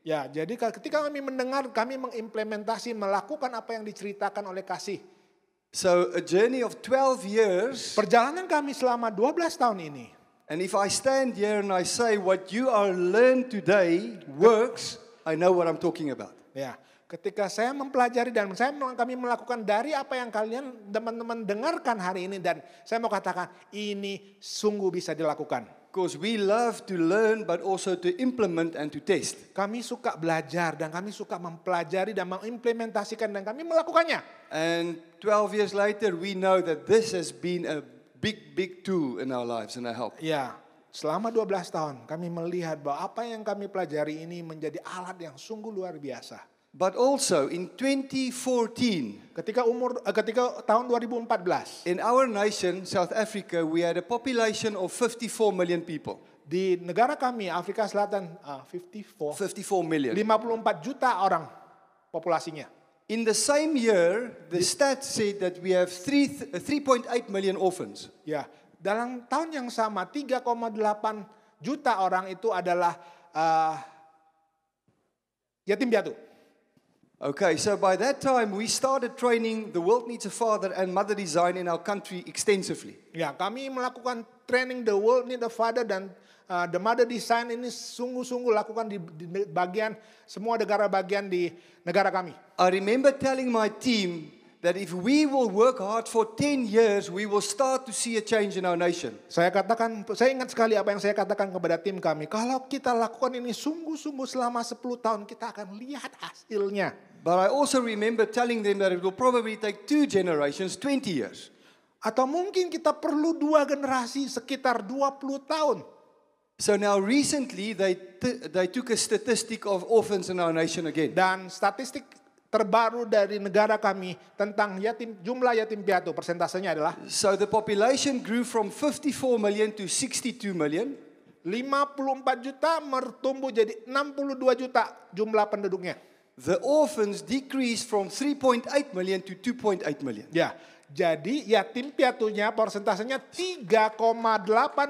Ya, jadi ketika kami mendengar, kami mengimplementasi, melakukan apa yang diceritakan oleh kasih. So a journey of 12 years, Perjalanan kami selama 12 tahun ini. and if I stand here and I say what you are learned today works, I know what I'm talking about. Ya, ketika saya mempelajari dan kami melakukan dari apa yang kalian teman-teman dengarkan hari ini, dan saya mau katakan ini sungguh bisa dilakukan. Because we love to learn but also to implement and to test. Kami suka belajar dan kami suka mempelajari dan mengimplementasikan dan kami melakukannya. And 12 years later, we know that this has been a big tool in our lives and our help. Ya, selama 12 tahun kami melihat bahwa apa yang kami pelajari ini menjadi alat yang sungguh luar biasa. But also in 2014, Ketika tahun 2014, in our nation, South Africa, we had a population of 54 million people. di negara kami Afrika Selatan 54 million. 54 juta orang populasinya. In the same year, the stats said that we have 3.8 million orphans. Ya, dalam tahun yang sama 3,8 juta orang itu adalah yatim piatu. Okay, so by that time we started training the World Needs a Father and Mother Design in our country extensively. Ya, kami melakukan training The World Need a Father dan The Mother Design ini sungguh-sungguh lakukan di bagian semua negara bagian di negara kami. I remember telling my team that if we will work hard for 10 years, we will start to see a change in our nation. Saya ingat sekali apa yang saya katakan kepada tim kami. Kalau kita lakukan ini sungguh-sungguh selama 10 tahun, kita akan lihat hasilnya. But I also remember telling them that it will probably take 2 generations, 20 years. Atau mungkin kita perlu 2 generasi sekitar 20 tahun. So now recently they took a statistic of orphans in our nation again. Dan statistik terbaru dari negara kami tentang jumlah yatim piatu, persentasenya adalah So the population grew from 54 million to 62 million. 54 juta bertumbuh jadi 62 juta jumlah penduduknya. The orphans decreased from 3.8 million to 2.8 million. Ya, jadi yatim piatunya persentasenya 3,8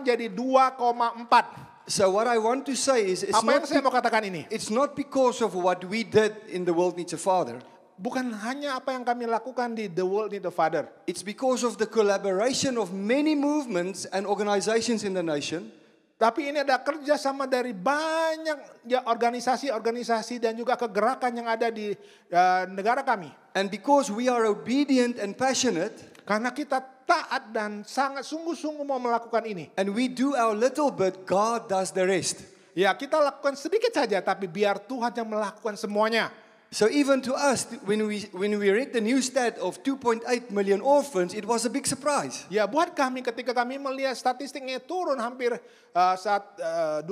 jadi 2,4. So what I want to say is Apa yang saya mau katakan ini? it's not because of what we did in the World Needs a Father. Bukan hanya apa yang kami lakukan di The World Need a Father. It's because of the collaboration of many movements and organizations in the nation. Tapi ini ada kerjasama dari banyak organisasi-organisasi dan juga kegerakan yang ada di negara kami. And because we are obedient and passionate, Karena kita taat dan sangat sungguh-sungguh mau melakukan ini. and we do our little bit, God does the rest. Ya, kita lakukan sedikit saja, tapi biar Tuhan yang melakukan semuanya. So even to us, when we read the new stat of 2.8 million orphans, it was a big surprise. Ya, buat kami ketika kami melihat statistiknya turun hampir 2,8%.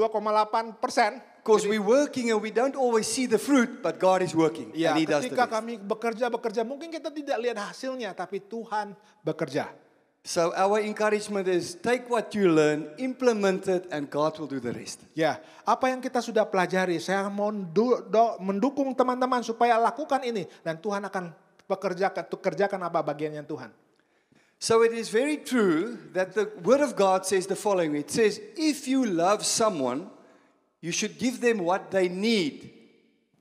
Because we're working and we don't always see the fruit, but God is working Ya, and He does the ketika rest. kami bekerja, mungkin kita tidak lihat hasilnya, tapi Tuhan bekerja. So our encouragement is take what you learn, implement it, and God will do the rest. Ya, apa yang kita sudah pelajari, saya mau mendukung teman-teman supaya lakukan ini, dan Tuhan akan kerjakan apa bagiannya Tuhan. So it is very true that the Word of God says the following. It says, if you love someone, you should give them what they need.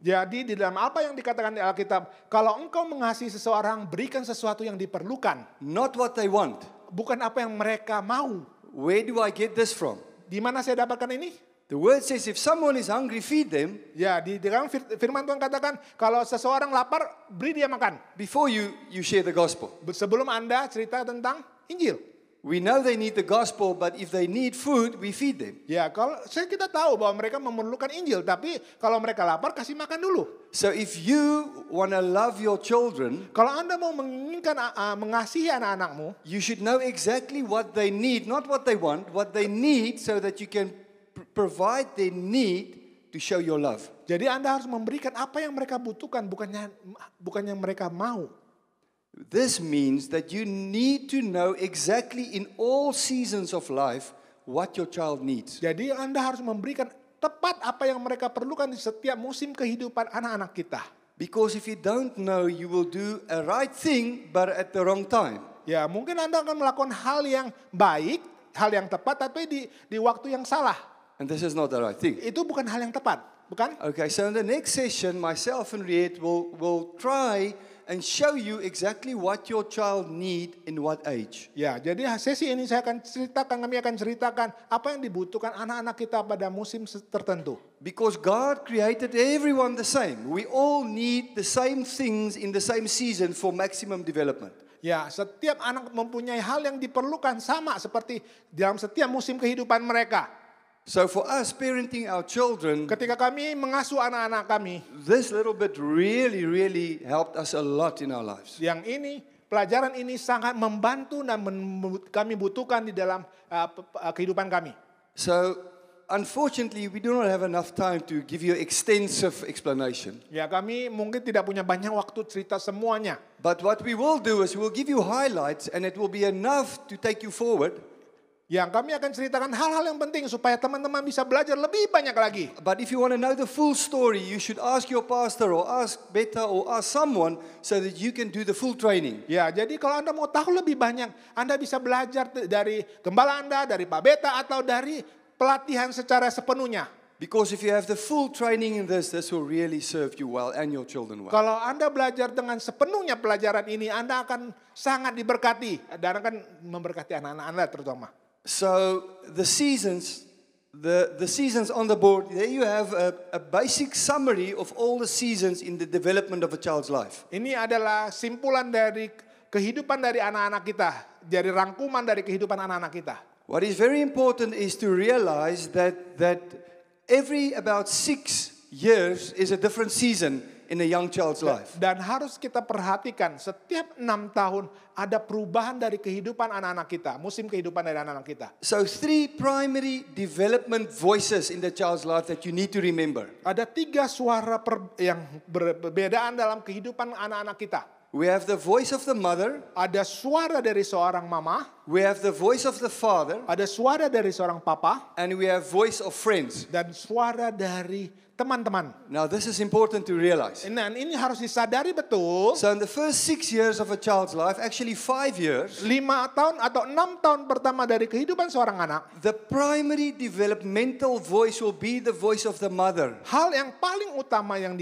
Jadi di dalam apa yang dikatakan di Alkitab, kalau engkau mengasihi seseorang, berikan sesuatu yang diperlukan, Not what they want. bukan apa yang mereka mau. Where do I get this from? Di mana saya dapatkan ini? The Word says if someone is hungry, feed them. Ya, di dalam firman Tuhan katakan, kalau seseorang lapar, beri dia makan. Before you share the gospel. Sebelum Anda cerita tentang Injil. We know they need the gospel, but if they need food, we feed them. Ya, kalau kita tahu bahwa mereka memerlukan Injil, tapi kalau mereka lapar, kasih makan dulu. So if you want to love your children, Kalau Anda mau menginginkan mengasihi anak-anakmu, you should know exactly what they need, not what they want, what they need so that you can provide their need to show your love. jadi Anda harus memberikan apa yang mereka butuhkan, bukan yang mereka mau. This means that you need to know exactly in all seasons of life what your child needs. Jadi Anda harus memberikan tepat apa yang mereka perlukan di setiap musim kehidupan anak-anak kita. Because if you don't know, you will do a right thing but at the wrong time. Ya, mungkin Anda akan melakukan hal yang baik, hal yang tepat, tapi di waktu yang salah. And this is not the right thing. Itu bukan hal yang tepat. bukan? Okay, so in the next session, myself and Riet will try and show you exactly what your child need in what age. Ya, jadi sesi ini kami akan ceritakan apa yang dibutuhkan anak-anak kita pada musim tertentu. Because God created everyone the same. We all need the same things in the same season for maximum development. Ya, setiap anak mempunyai hal yang diperlukan sama seperti dalam setiap musim kehidupan mereka. So for us parenting our children, Ketika kami mengasuh anak-anak kami, this little bit really helped us a lot in our lives. yang ini, pelajaran ini sangat membantu dan kami butuhkan di dalam kehidupan kami. So unfortunately, we do not have enough time to give you extensive explanation. Ya, kami mungkin tidak punya banyak waktu cerita semuanya. But what we will do is we'll give you highlights and it will be enough to take you forward. Yang kami akan ceritakan hal-hal yang penting supaya teman-teman bisa belajar lebih banyak lagi. But if you want to know the full story, you should ask your pastor or ask Beta or ask someone so that you can do the full training. Ya, jadi kalau Anda mau tahu lebih banyak, Anda bisa belajar dari gembala Anda, dari Pak Beta, atau dari pelatihan secara sepenuhnya. Because if you have the full training in this will really serve you well and your children well. Kalau Anda belajar dengan sepenuhnya pelajaran ini, Anda akan sangat diberkati dan akan memberkati anak-anak Anda terutama. So the seasons on the board, there you have a basic summary of all the seasons in the development of a child's life. Ini adalah simpulan dari kehidupan dari anak-anak kita, dari rangkuman dari kehidupan anak-anak kita. What is very important is to realize that every about 6 years is a different season in a young child's life. Dan harus kita perhatikan setiap 6 tahun ada perubahan dari kehidupan anak-anak kita, musim kehidupan dari anak-anak kita. So 3 primary development voices in the child's life that you need to remember. Ada 3 suara yang berbedaan dalam kehidupan anak-anak kita. We have the voice of the mother. Ada suara dari seorang mama. We have the voice of the father. Ada suara dari seorang papa. And we have voice of friends. Dan suara dari teman-teman. Now this is important to realize. Dan ini harus disadari betul. So in the first 6 years of a child's life, actually 5 years, 5 tahun atau 6 tahun pertama dari kehidupan seorang anak, the primary developmental voice will be the voice of the mother. hal yang paling utama yang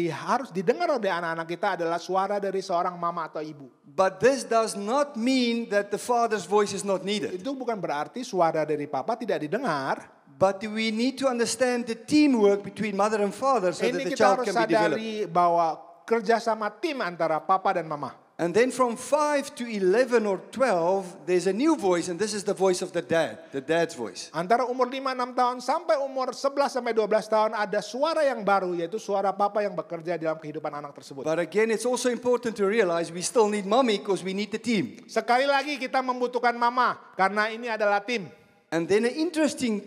harus didengar oleh anak-anak kita adalah suara dari seorang mama atau ibu. But this does not mean that the father's voice is not needed. Itu bukan berarti suara dari papa tidak didengar. But we need to understand the teamwork between mother and father so that Ini the kita child harus can be developed. sadari bahwa kerjasama tim antara papa dan mama. And then from 5 to 11 or 12, there's a new voice, and this is the voice of the dad's voice. Antara umur 5-6 tahun sampai umur 11-12 tahun ada suara yang baru, yaitu suara papa yang bekerja dalam kehidupan anak tersebut. But again, it's also important to realize we still need mommy because we need the team. Sekali lagi kita membutuhkan mama karena ini adalah tim. And then an interesting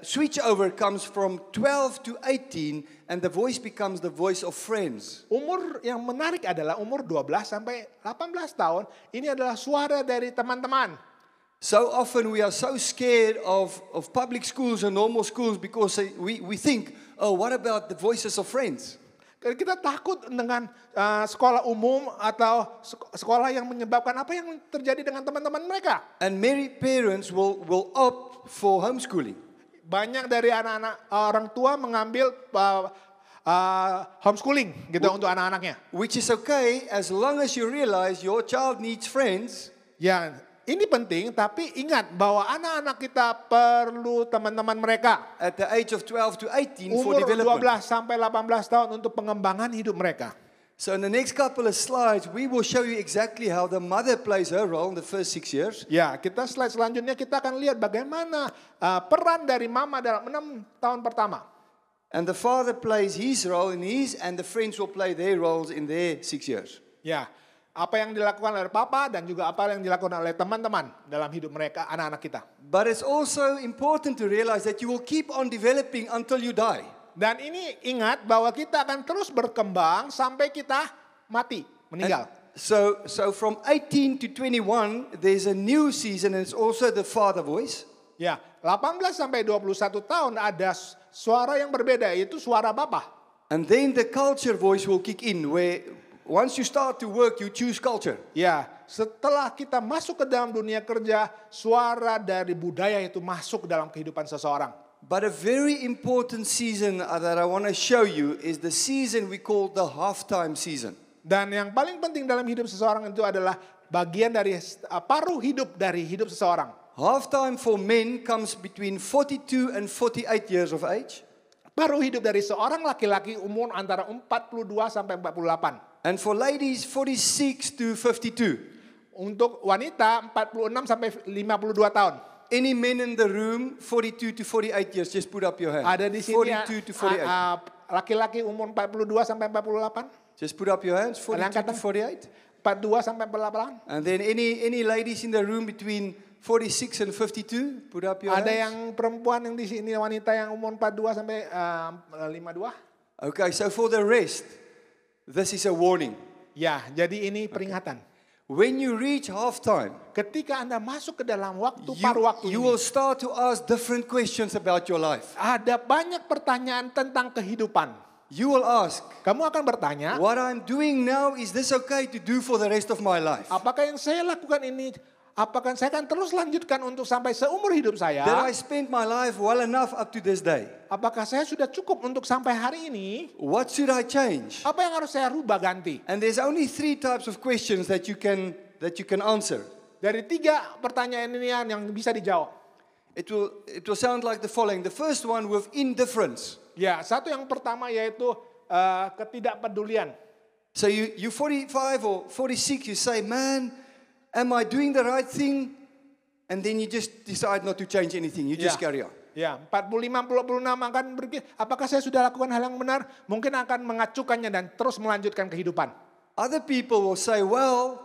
switch over comes from 12 to 18, and the voice becomes the voice of friends. Umur yang menarik adalah umur 12 sampai 18 tahun. Ini adalah suara dari teman-teman. So often we are so scared of public schools and normal schools because we think, oh, what about the voices of friends? Kita takut dengan sekolah umum atau sekolah yang menyebabkan apa yang terjadi dengan teman-teman mereka. And many parents will opt for homeschooling. Banyak dari anak-anak orang tua mengambil homeschooling gitu untuk anak-anaknya. Which is okay as long as you realize your child needs friends. Ya, ini penting, tapi ingat bahwa anak-anak kita perlu teman-teman mereka. At the age of 12 to 18 for Umur development. 12 sampai 18 tahun untuk pengembangan hidup mereka. So in the next couple of slides, we will show you exactly how the mother plays her role in the first 6 years. Ya, kita slide selanjutnya kita akan lihat bagaimana peran dari mama dalam 6 tahun pertama. And the father plays his role in his, and the friends will play their roles in their 6 years. Ya, apa yang dilakukan oleh papa dan juga apa yang dilakukan oleh teman-teman dalam hidup mereka, anak-anak kita. But it's also important to realize that you will keep on developing until you die. Dan ini ingat bahwa kita akan terus berkembang sampai kita mati, meninggal. So from 18 to 21, there's a new season, and it's also the father voice. Ya, 18 sampai 21 tahun ada suara yang berbeda, yaitu suara bapa. And then the culture voice will kick in, where once you start to work, you choose culture. Ya, setelah kita masuk ke dalam dunia kerja, suara dari budaya itu masuk dalam kehidupan seseorang. But a very important season that I want to show you is the season we call the halftime season. Dan yang paling penting dalam hidup seseorang itu adalah bagian dari paruh hidup dari hidup seseorang. Halftime for men comes between 42 and 48 years of age. Paruh hidup dari seorang laki-laki umur antara 42 sampai 48. And for ladies, 46 to 52. Untuk wanita 46 sampai 52 tahun. Any men in the room, 42 to 48 years, just put up your hand. Ada di sini 42 to 48. laki-laki umur 42 sampai 48. Just put up your hands, 42 Angkat to 48. 42 sampai 48. And then any ladies in the room between 46 and 52, put up your Ada hands. yang perempuan yang di sini, wanita yang umur 42 sampai 52. Okay, so for the rest, this is a warning. Ya, jadi ini peringatan. When you reach halftime, Ketika Anda masuk ke dalam paruh waktu you ini, will start to ask different questions about your life. ada banyak pertanyaan tentang kehidupan. You will ask, Kamu akan bertanya, what I'm doing now, is this okay to do for the rest of my life? apakah yang saya lakukan ini, apakah saya akan terus lanjutkan untuk sampai seumur hidup saya? Did I spend my life well enough up to this day? Apakah saya sudah cukup untuk sampai hari ini? What should I change? Apa yang harus saya rubah ganti? And there's only 3 types of questions that you can answer. Dari 3 pertanyaan ini yang bisa dijawab. It will sound like the following. The first one with indifference. Ya, satu yang pertama yaitu ketidakpedulian. So you 45 or 46, you say, man, am I doing the right thing? And then you just decide not to change anything. You just carry on. Ya, 45-46 akan berpikir, apakah saya sudah lakukan hal yang benar? Mungkin akan mengacukannya dan terus melanjutkan kehidupan. Other people will say, well,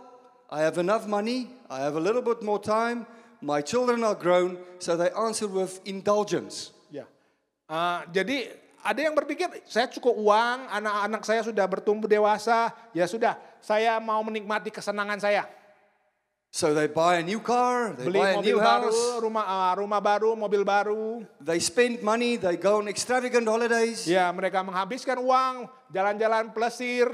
I have enough money, I have a little bit more time, my children are grown, so they answer with indulgence. Ya, jadi ada yang berpikir, saya cukup uang, anak-anak saya sudah bertumbuh dewasa, ya sudah, saya mau menikmati kesenangan saya. So they buy a new car, they Beli buy a mobil new baru, house, rumah baru, mobil baru. they spend money, they go on extravagant holidays Ya, mereka menghabiskan uang, jalan-jalan plesir,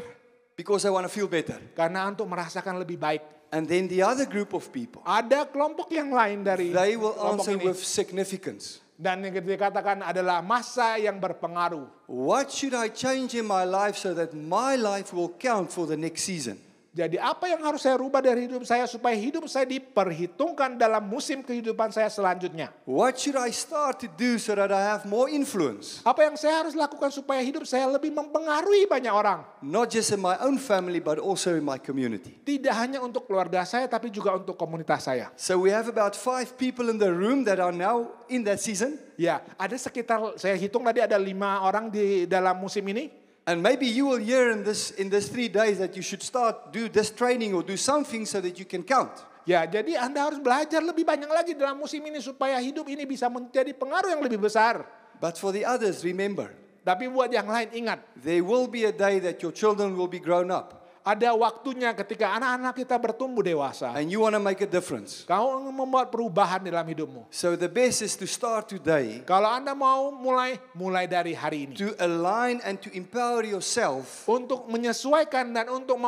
because they want to feel better. karena untuk merasakan lebih baik. And then the other group of people, Ada kelompok yang lain dari they will kelompok answer ini. with significance. Dan yang dikatakan adalah masa yang berpengaruh. What should I change in my life so that my life will count for the next season? Jadi apa yang harus saya rubah dari hidup saya supaya hidup saya diperhitungkan dalam musim kehidupan saya selanjutnya? What should I start to do so that I have more influence? Apa yang saya harus lakukan supaya hidup saya lebih mempengaruhi banyak orang? Not just in my own family, but also in my community. Tidak hanya untuk keluarga saya, tapi juga untuk komunitas saya. So we have about 5 people in the room that are now in that season. Ya, ada sekitar, saya hitung tadi ada 5 orang di dalam musim ini. And maybe you will hear in this 3 days that you should do this training or do something so that you can count. Ya, jadi Anda harus belajar lebih banyak lagi dalam musim ini supaya hidup ini bisa menjadi pengaruh yang lebih besar. But for the others, remember, Tapi buat yang lain ingat, there will be a day that your children will be grown up. ada waktunya ketika anak-anak kita bertumbuh dewasa. And you want to make a difference. Kau membuat perubahan dalam hidupmu. So the best is to start today Kalau Anda mau mulai dari hari ini. to align and to empower yourself Untuk menyesuaikan dan untuk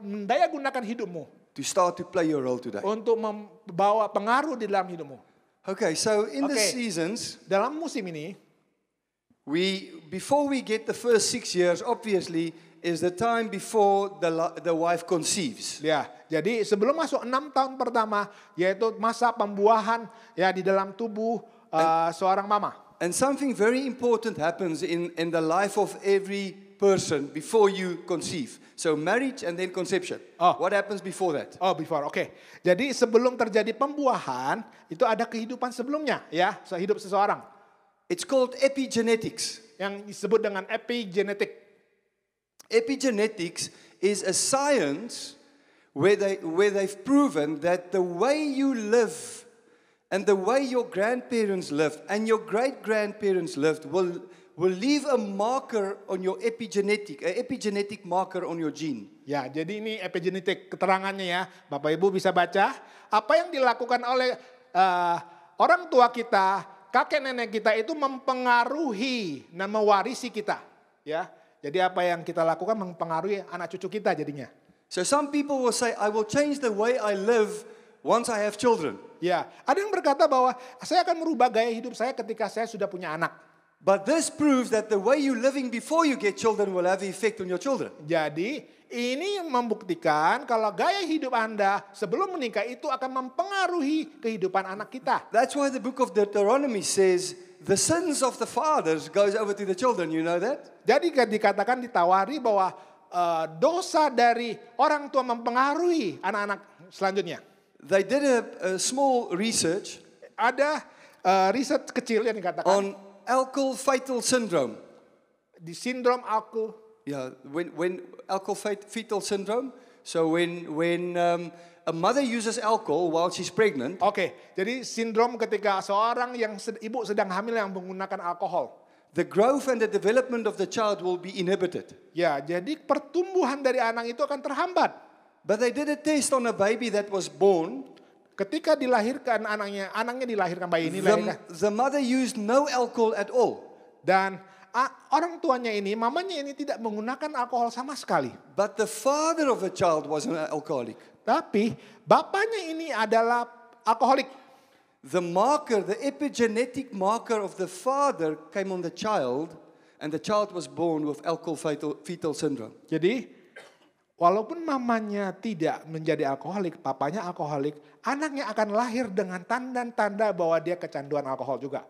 mendayagunakan hidupmu. to start to play your role today. Untuk membawa pengaruh di dalam hidupmu. Okay, so in the Okay. seasons, Dalam musim ini, before we get the first 6 years, obviously, is the time before the wife conceives. ya, jadi sebelum masuk 6 tahun pertama, yaitu masa pembuahan ya di dalam tubuh seorang mama. And something very important happens in the life of every person before you conceive. So marriage and then conception. Oh. What happens before that? Oh, before, oke. Jadi sebelum terjadi pembuahan, itu ada kehidupan sebelumnya, ya, hidup seseorang. It's called epigenetics. Yang disebut dengan epigenetik. Epigenetics is a science where they've proven that the way you live and the way your grandparents lived and your great-grandparents lived will leave a marker on your epigenetic marker on your gene. Ya, jadi ini epigenetik keterangannya ya. Bapak Ibu bisa baca apa yang dilakukan oleh orang tua kita, kakek nenek kita itu mempengaruhi dan mewarisi kita, ya. Jadi apa yang kita lakukan mempengaruhi anak cucu kita jadinya. So some people will say, I will change the way I live once I have children. Ya, ada yang berkata bahwa saya akan merubah gaya hidup saya ketika saya sudah punya anak. But this proves that the way you're living before you get children will have effect on your children. Jadi ini membuktikan kalau gaya hidup Anda sebelum menikah itu akan mempengaruhi kehidupan anak kita. That's why the book of Deuteronomy says the sins of the fathers goes over to the children. You know that? Jadi dikatakan ditawari bahwa dosa dari orang tua mempengaruhi anak-anak selanjutnya. They did a small research Ada riset kecil yang dikatakan on alcohol fetal syndrome. di sindrom alkohol. Yeah, when alcohol fetal syndrome. So when a mother uses alcohol while she's pregnant, Oke, jadi sindrom ketika seorang yang ibu sedang hamil yang menggunakan alkohol. the growth and the development of the child will be inhibited. Ya, jadi pertumbuhan dari anak itu akan terhambat. But they did a test on a baby that was born. Ketika dilahirkan anaknya dilahirkan bayi ini dilahirkan. The mother used no alcohol at all. Dan orang tuanya ini, mamanya ini tidak menggunakan alkohol sama sekali. But the father of the child was an alcoholic. Tapi bapaknya ini adalah alkoholik. The marker, the epigenetic marker of the father came on the child, and the child was born with alcohol fetal syndrome. Jadi walaupun mamanya tidak menjadi alkoholik, papanya alkoholik, anaknya akan lahir dengan tanda-tanda bahwa dia kecanduan alkohol juga.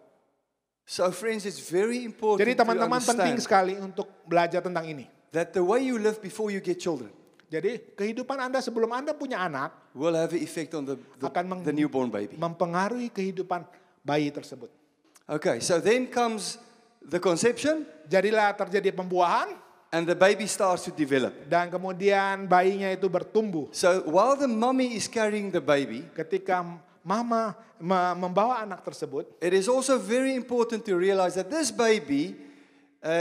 So friends, it's very important Jadi to teman-teman penting understand sekali untuk belajar tentang ini. that the way you live before you get children Jadi kehidupan Anda sebelum Anda punya anak will have an effect on akan the newborn baby. mempengaruhi kehidupan bayi tersebut. Okay, so then comes the conception, Jadilah terjadi pembuahan and the baby starts to develop. dan kemudian bayinya itu bertumbuh. So while the mommy is carrying the baby, Ketika mama membawa anak tersebut, it is also very important to realize that this baby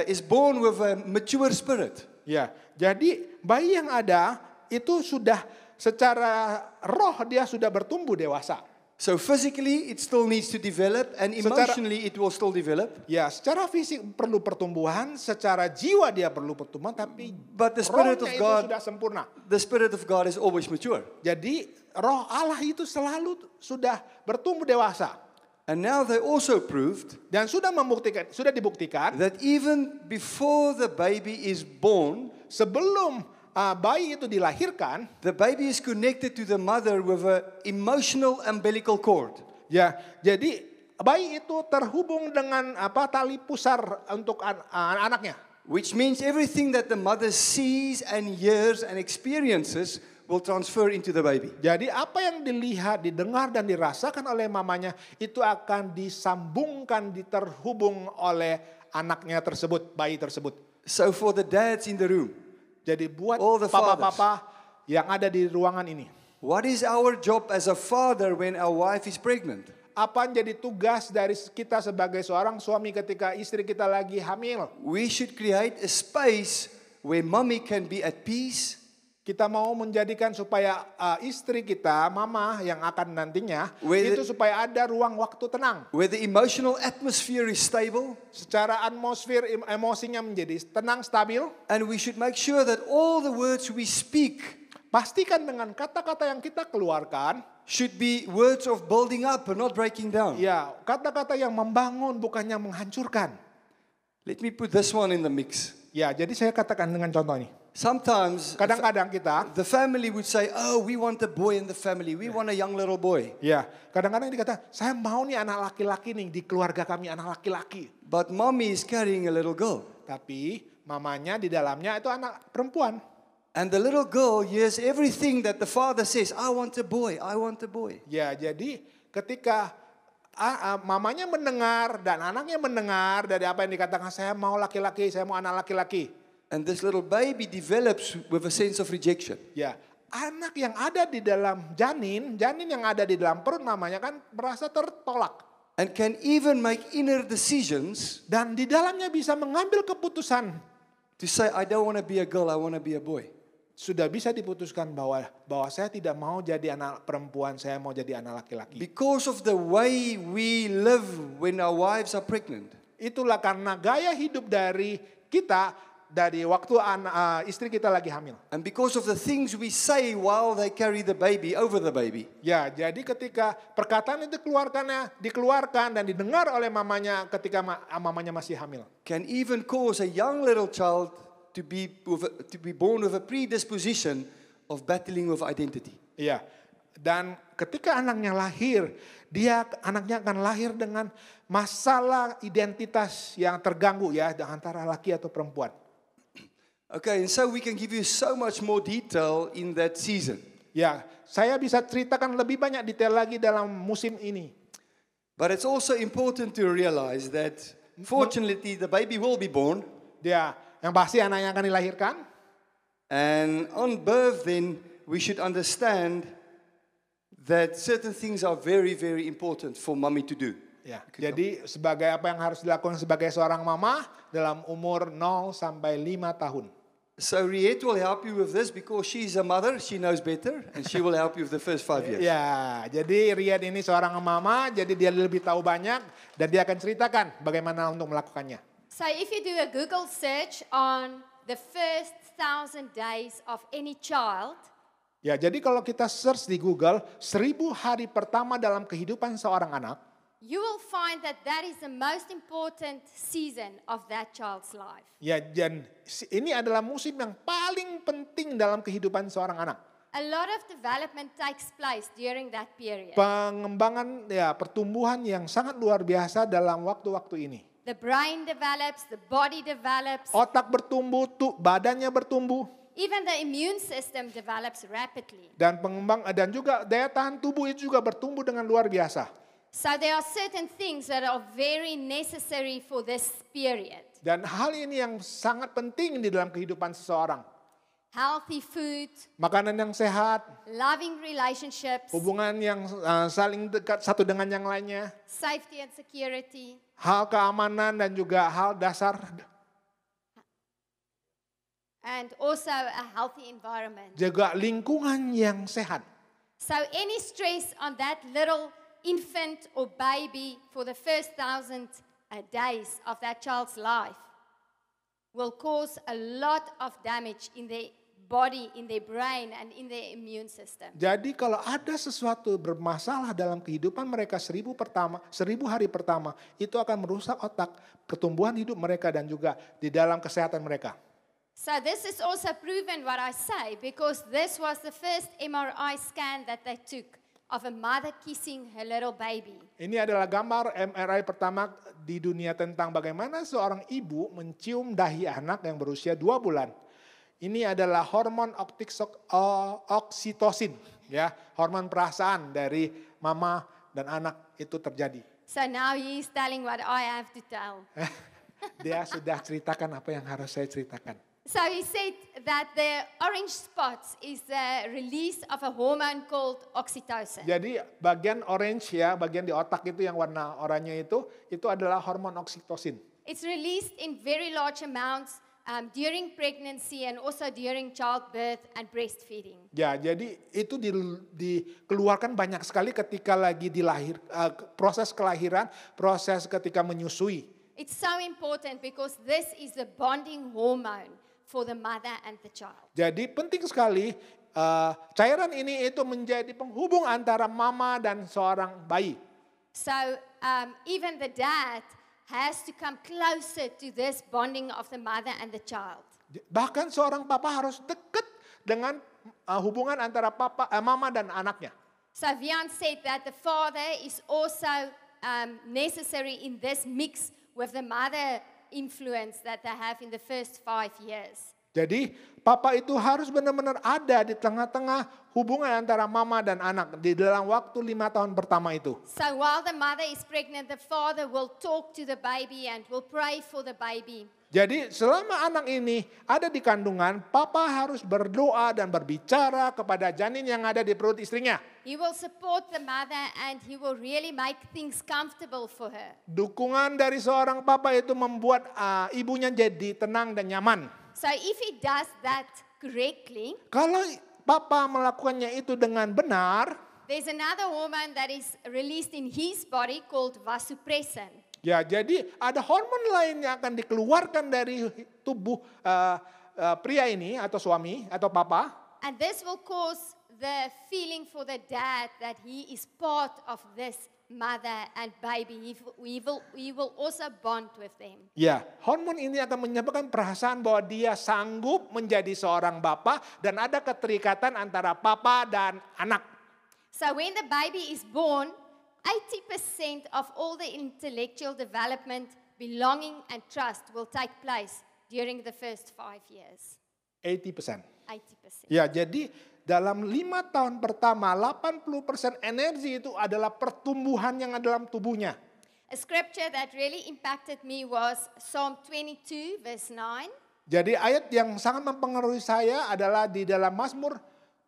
is born with a mature spirit. ya, jadi bayi yang ada itu sudah secara roh dia sudah bertumbuh dewasa. So physically it still needs to develop, and emotionally it will still develop. Ya, secara fisik perlu pertumbuhan, secara jiwa dia perlu pertumbuhan, tapi But the Spirit rohnya of itu God, sudah sempurna. the Spirit of God is always mature. Jadi roh Allah itu selalu sudah bertumbuh dewasa. And now they also proved Dan sudah dibuktikan that even before the baby is born, sebelum bayi itu dilahirkan, the baby is connected to the mother with an emotional umbilical cord. ya, jadi bayi itu terhubung dengan tali pusar untuk anaknya. Which means everything that the mother sees and hears and experiences will transfer into the baby. Jadi apa yang dilihat, didengar dan dirasakan oleh mamanya itu akan disambungkan, diterhubung oleh anaknya tersebut, bayi tersebut. So for the dads in the room, Jadi buat all the papa-papa yang ada di ruangan ini, what is our job as a father when our wife is pregnant? apa yang jadi tugas dari kita sebagai seorang suami ketika istri kita lagi hamil? We should create a space where mommy can be at peace, Kita mau menjadikan supaya istri kita, mama yang akan nantinya, Where itu supaya ada ruang waktu tenang. where the emotional atmosphere is stable, Secara atmosfer emosinya menjadi tenang, stabil. and we should make sure that all the words we speak Pastikan dengan kata-kata yang kita keluarkan, should be words of building up and not breaking down. ya kata-kata yang membangun bukannya menghancurkan. Let me put this one in the mix. Ya, jadi saya katakan dengan contoh ini. Sometimes Kadang-kadang kita, the family would say, oh, we want a boy in the family. We want a young little boy. ya kadang-kadang dikata, saya mau nih anak laki-laki nih di keluarga kami anak laki-laki. But mommy is carrying a little girl. Tapi mamanya di dalamnya itu anak perempuan. And the little girl hears everything that the father says. I want a boy. I want a boy. Ya, jadi ketika mamanya mendengar dan anaknya mendengar dari apa yang dikatakan, saya mau laki-laki, saya mau anak laki-laki. And this little baby develops with a sense of rejection. Ya, anak yang ada di dalam janin yang ada di dalam perut mamanya kan merasa tertolak. And can even make inner decisions Dan di dalamnya bisa mengambil keputusan. to say, I don't want to be a girl, I want to be a boy. Sudah bisa diputuskan bahwa saya tidak mau jadi anak perempuan, saya mau jadi anak laki-laki. Because of the way we live when our wives are pregnant. Itulah karena gaya hidup dari kita dari waktu istri kita lagi hamil. And because of the things we say while they carry the baby, over the baby, Ya, jadi ketika perkataan itu dikeluarkan dan didengar oleh mamanya ketika mamanya masih hamil. can even cause a young little child to be born with a predisposition of battling with identity. Iya. Dan ketika anaknya lahir, anaknya akan lahir dengan masalah identitas yang terganggu ya antara laki atau perempuan. Okay, and so we can give you so much more detail in that season. Ya, saya bisa ceritakan lebih banyak detail lagi dalam musim ini. But it's also important to realize that fortunately the baby will be born. Ya, yang pasti anaknya akan dilahirkan. And on birth then we should understand that certain things are very, very important for mommy to do. Ya, jadi sebagai apa yang harus dilakukan sebagai seorang mama dalam umur 0 sampai 5 tahun. So Riet will help you with this because she's a mother, she knows better, and she will help you with the first 5 years. Ya, jadi Riyad ini seorang mama, jadi dia lebih tahu banyak dan dia akan ceritakan bagaimana untuk melakukannya. So if you do a Google search on the first 1,000 days of any child, Ya, jadi kalau kita search di Google 1000 hari pertama dalam kehidupan seorang anak, you will find that that is the most important season of that child's life. ya, dan ini adalah musim yang paling penting dalam kehidupan seorang anak. A lot of development takes place during that period. Pengembangan ya pertumbuhan yang sangat luar biasa dalam waktu-waktu ini. The brain develops, the body develops, Otak bertumbuh, badannya bertumbuh, even the immune system develops rapidly. dan dan juga daya tahan tubuh itu juga bertumbuh dengan luar biasa. So there are certain things that are very necessary for this period. Dan hal ini yang sangat penting di dalam kehidupan seseorang. Healthy food, Makanan yang sehat, loving relationships, hubungan yang saling dekat satu dengan yang lainnya, safety and security, hal keamanan dan juga hal dasar, and also a healthy environment. juga lingkungan yang sehat. So any stress on that little infant or baby for the first 1,000 days of that child's life will cause a lot of damage in their body, in their brain, and in their immune system. Jadi kalau ada sesuatu bermasalah dalam kehidupan mereka 1000 hari pertama, itu akan merusak otak, pertumbuhan hidup mereka dan juga di dalam kesehatan mereka. So this is also proven what I say because this was the first MRI scan that they took of a mother kissing her little baby. Ini adalah gambar MRI pertama di dunia tentang bagaimana seorang ibu mencium dahi anak yang berusia 2 bulan. Ini adalah hormon oksitosin, ya, hormon perasaan dari mama dan anak itu terjadi. So now he is telling what I have to tell. Dia sudah ceritakan apa yang harus saya ceritakan. So he said that the orange spots is the release of a hormone called oxytocin. Jadi bagian orange ya, bagian di otak itu yang warna oranye itu adalah hormon oksitosin. It's released in very large amounts during pregnancy and also during childbirth and breastfeeding. Ya, jadi itu dikeluarkan banyak sekali ketika lagi proses kelahiran, proses ketika menyusui. It's so important because this is the bonding hormone for the mother and the child. Jadi penting sekali cairan ini itu menjadi penghubung antara mama dan seorang bayi. So even the dad has to come closer to this bonding of the mother and the child. Bahkan seorang papa harus dekat dengan hubungan antara mama dan anaknya. So Vian said that the father is also necessary in this mix with the mother influence that they have in the first 5 years. Jadi papa itu harus benar-benar ada di tengah-tengah hubungan antara mama dan anak di dalam waktu 5 tahun pertama itu. So while the mother is pregnant, the father will talk to the baby and will pray for the baby. Jadi selama anak ini ada di kandungan, papa harus berdoa dan berbicara kepada janin yang ada di perut istrinya. He will support the mother and he will really make things comfortable for her. Dukungan dari seorang papa itu membuat ibunya jadi tenang dan nyaman. So if he does that correctly, Kalau papa melakukannya itu dengan benar, there's another hormone that is released in his body called vasopressin. Ya, jadi ada hormon lain yang akan dikeluarkan dari tubuh pria ini atau suami atau papa. And this will cause the feeling for the dad that he is part of this mother and baby. He will also bond with them. Ya, hormon ini akan menyebabkan perasaan bahwa dia sanggup menjadi seorang bapak dan ada keterikatan antara papa dan anak. So when the baby is born, 80% of all the intellectual development, belonging and trust will take place during the first 5 years. 80%. 80%. Ya, jadi dalam 5 tahun pertama 80% energi itu adalah pertumbuhan yang ada dalam tubuhnya. A scripture that really impacted me was Psalm 22 verse 9. Jadi ayat yang sangat mempengaruhi saya adalah di dalam Mazmur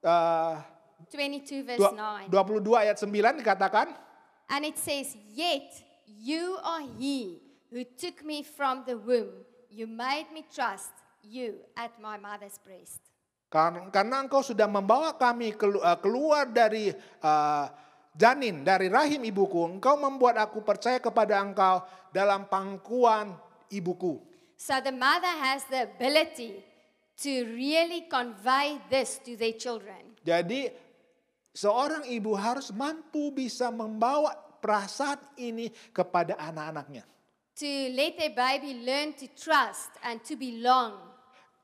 22 verse 9. 22 ayat 9 dikatakan, And it says, Yet you are he who took me from the womb. You made me trust you at my mother's breast. Karena engkau sudah membawa kami keluar dari janin, dari rahim ibuku. Engkau membuat aku percaya kepada engkau dalam pangkuan ibuku. So the mother has the ability to really convey this to their children. Jadi seorang ibu harus mampu bisa membawa perasaan ini kepada anak-anaknya. To let their baby learn to trust and to belong.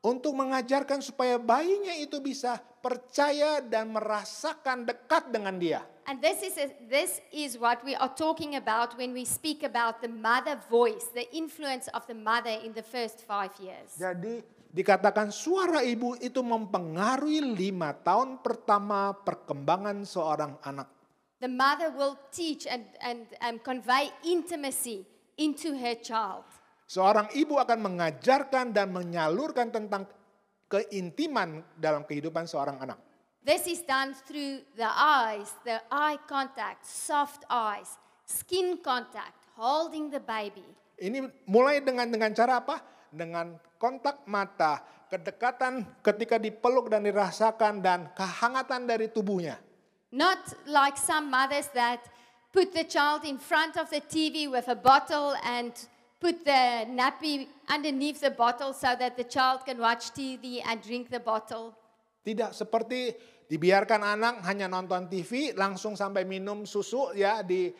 Untuk mengajarkan supaya bayinya itu bisa percaya dan merasakan dekat dengan dia. And this is what we are talking about when we speak about the mother voice, the influence of the mother in the first 5 years. Jadi dikatakan suara ibu itu mempengaruhi 5 tahun pertama perkembangan seorang anak. The mother will teach and convey intimacy into her child. Seorang ibu akan mengajarkan dan menyalurkan tentang keintiman dalam kehidupan seorang anak. This is done through the eyes, the eye contact, soft eyes, skin contact, holding the baby. Ini mulai dengan cara apa? Dengan kontak mata, kedekatan ketika dipeluk dan dirasakan dan kehangatan dari tubuhnya. Not like some mothers that put the child in front of the TV with a bottle and put the nappy underneath the bottle so that the child can watch TV and drink the bottle. Tidak seperti dibiarkan anak hanya nonton TV langsung sampai minum susu ya di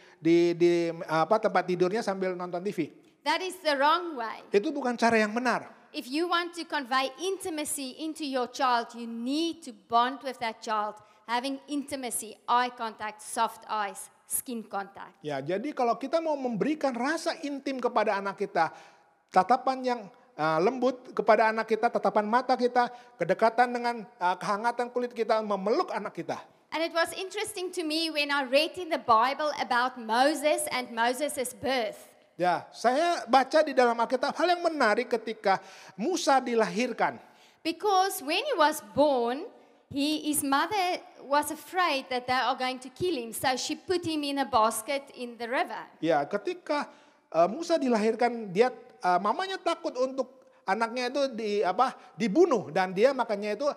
tempat tidurnya sambil nonton TV. That is the wrong way. Itu bukan cara yang benar. If you want to convey intimacy into your child, you need to bond with that child, having intimacy, eye contact, soft eyes, skin contact. Ya, jadi kalau kita mau memberikan rasa intim kepada anak kita, tatapan yang lembut kepada anak kita, tatapan mata kita, kedekatan dengan kehangatan kulit kita, memeluk anak kita. And it was interesting to me when I read in the Bible about Moses and Moses' birth. Ya, saya baca di dalam Alkitab hal yang menarik ketika Musa dilahirkan. Because when he was born, his mother was afraid that they are going to kill him. So she put him in a basket in the river. Ya, ketika Musa dilahirkan, mamanya takut untuk anaknya itu dibunuh dan dia makanya itu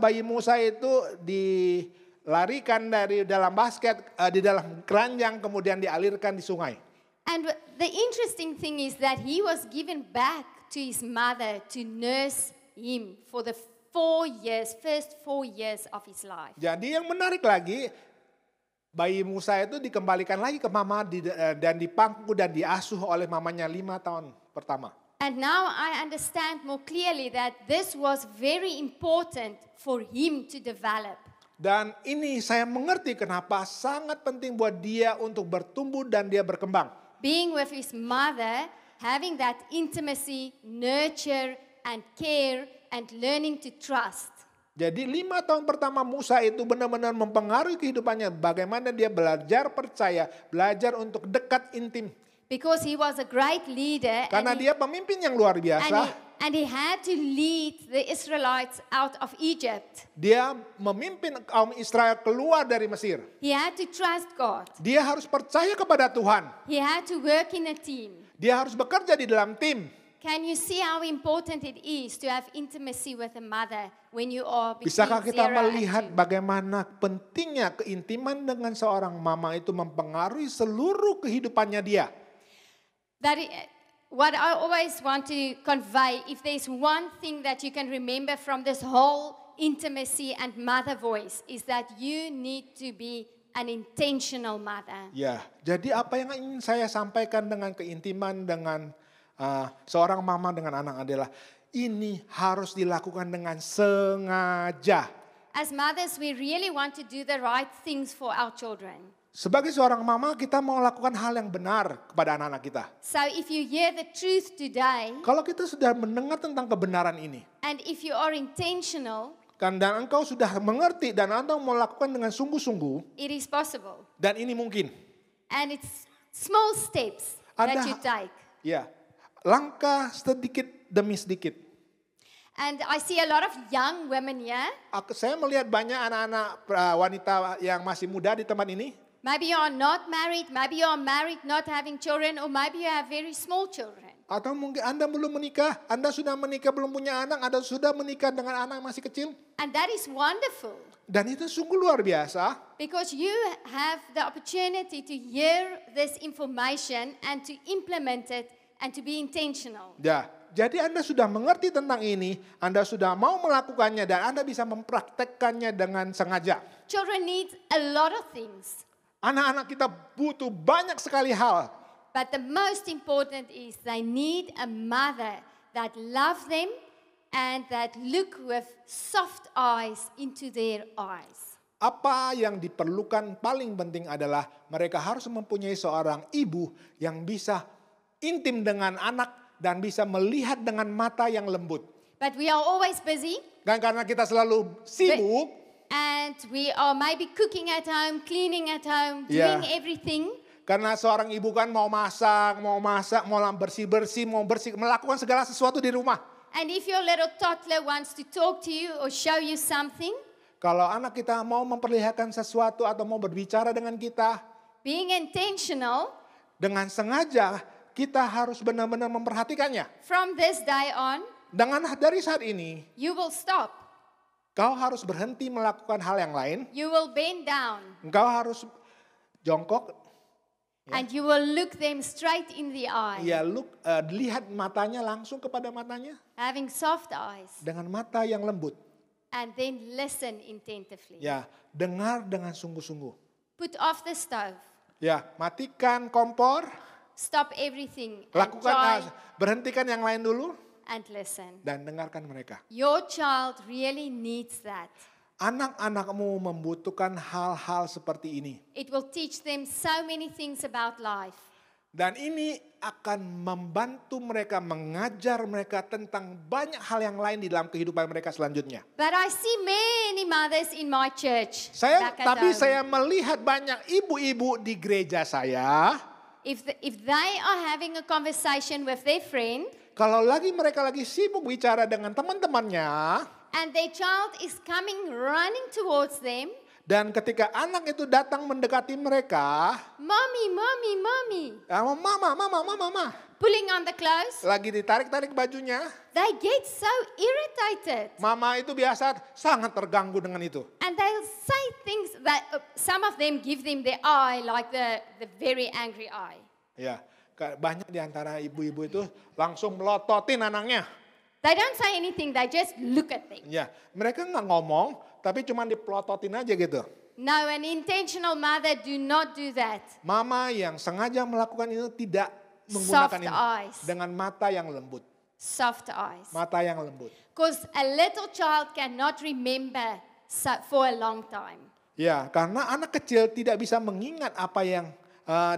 bayi Musa itu dilarikan dari dalam basket di dalam keranjang kemudian dialirkan di sungai. And the interesting thing is that he was given back to his mother to nurse him for the first 4 years of his life. Jadi yang menarik lagi, bayi Musa itu dikembalikan lagi ke mama dan dipangku dan diasuh oleh mamanya 5 tahun pertama. And now I understand more clearly that this was very important for him to develop. Dan ini saya mengerti kenapa sangat penting buat dia untuk bertumbuh dan dia berkembang. Being with his mother, having that intimacy, nurture and care and learning to trust. Jadi 5 tahun pertama Musa itu benar-benar mempengaruhi kehidupannya. Bagaimana dia belajar percaya, belajar untuk dekat intim. Because he was a great leader. Karena dia pemimpin yang luar biasa. And he had to lead the Israelites out of Egypt. Dia memimpin kaum Israel keluar dari Mesir. He had to trust God. Dia harus percaya kepada Tuhan. He had to work in a team. Dia harus bekerja di dalam tim. Can you see how important it is to have intimacy with a mother when you are between Bisakah kita 0 and melihat 2? bagaimana pentingnya keintiman dengan seorang mama itu mempengaruhi seluruh kehidupannya dia? What I always want to convey, if there's one thing that you can remember from this whole intimacy and mother voice, is that you need to be an intentional mother. Ya, jadi apa yang ingin saya sampaikan dengan keintiman dengan seorang mama dengan anak adalah ini harus dilakukan dengan sengaja. As mothers, we really want to do the right things for our children. Sebagai seorang mama, kita mau lakukan hal yang benar kepada anak-anak kita. So if you hear the truth today, Kalau kita sudah mendengar tentang kebenaran ini, and if you are intentional, dan engkau sudah mengerti dan Anda mau lakukan dengan sungguh-sungguh, it is possible. dan ini mungkin. And it's small steps that you take. Ya, langkah sedikit demi sedikit. And I see a lot of young women here. Saya melihat banyak anak-anak wanita yang masih muda di tempat ini. Maybe you are not married, maybe you are married not having children, or maybe you have very small children. Atau mungkin Anda belum menikah, Anda sudah menikah belum punya anak, Anda sudah menikah dengan anak yang masih kecil. And that is wonderful. Dan itu sungguh luar biasa. Because you have the opportunity to hear this information and to implement it and to be intentional. Ya, jadi Anda sudah mengerti tentang ini, Anda sudah mau melakukannya dan Anda bisa mempraktekkannya dengan sengaja. Children need a lot of things. Anak-anak kita butuh banyak sekali hal. But the most important is they need a mother that loves them and that look with soft eyes into their eyes. Apa yang diperlukan paling penting adalah mereka harus mempunyai seorang ibu yang bisa intim dengan anak dan bisa melihat dengan mata yang lembut. But we are always busy. Dan karena kita selalu sibuk, and we are maybe cooking at home, cleaning at home, Yeah. doing everything. karena seorang ibu kan mau masak, mau bersih-bersih, melakukan segala sesuatu di rumah. And if your little toddler wants to talk to you or show you something, Kalau anak kita mau memperlihatkan sesuatu atau mau berbicara dengan kita, being intentional, dengan sengaja kita harus benar-benar memperhatikannya. from this day on, Dari saat ini, you will stop. kau harus berhenti melakukan hal yang lain. You will bend down. Engkau harus jongkok, And you will look them straight in the eye. lihat matanya langsung kepada matanya Having soft eyes. dengan mata yang lembut. And then listen attentively. Ya, dengar dengan sungguh-sungguh. Put off the stove. Ya, matikan kompor, Stop everything. And lakukan try berhentikan yang lain dulu and listen. dan dengarkan mereka. Your child really needs that. Anak-anakmu membutuhkan hal-hal seperti ini. It will teach them so many things about life. Dan ini akan membantu mereka, mengajar mereka tentang banyak hal yang lain di dalam kehidupan mereka selanjutnya. But I see many mothers in my church. back at home. Saya melihat banyak ibu-ibu di gereja saya. If they are having a conversation with their friend, Kalau mereka lagi sibuk bicara dengan teman-temannya, and their child is coming running towards them, dan ketika anak itu datang mendekati mereka, mommy, mommy, mommy, mama, pulling on the clothes, lagi ditarik-tarik bajunya, they get so irritated. mama itu biasa sangat terganggu dengan itu. And they'll say things that some of them give them the eye, like the very angry eye. Ya, banyak di antara ibu-ibu itu langsung melototin anaknya. They don't say anything, they just look at them. Ya, mereka nggak ngomong, tapi cuma dipelototin aja gitu. No, an intentional mother do not do that. Mama yang sengaja melakukan itu tidak menggunakan Soft ini eyes. dengan mata yang lembut, Soft eyes. mata yang lembut. Because a little child cannot remember for a long time. Ya, karena anak kecil tidak bisa mengingat apa yang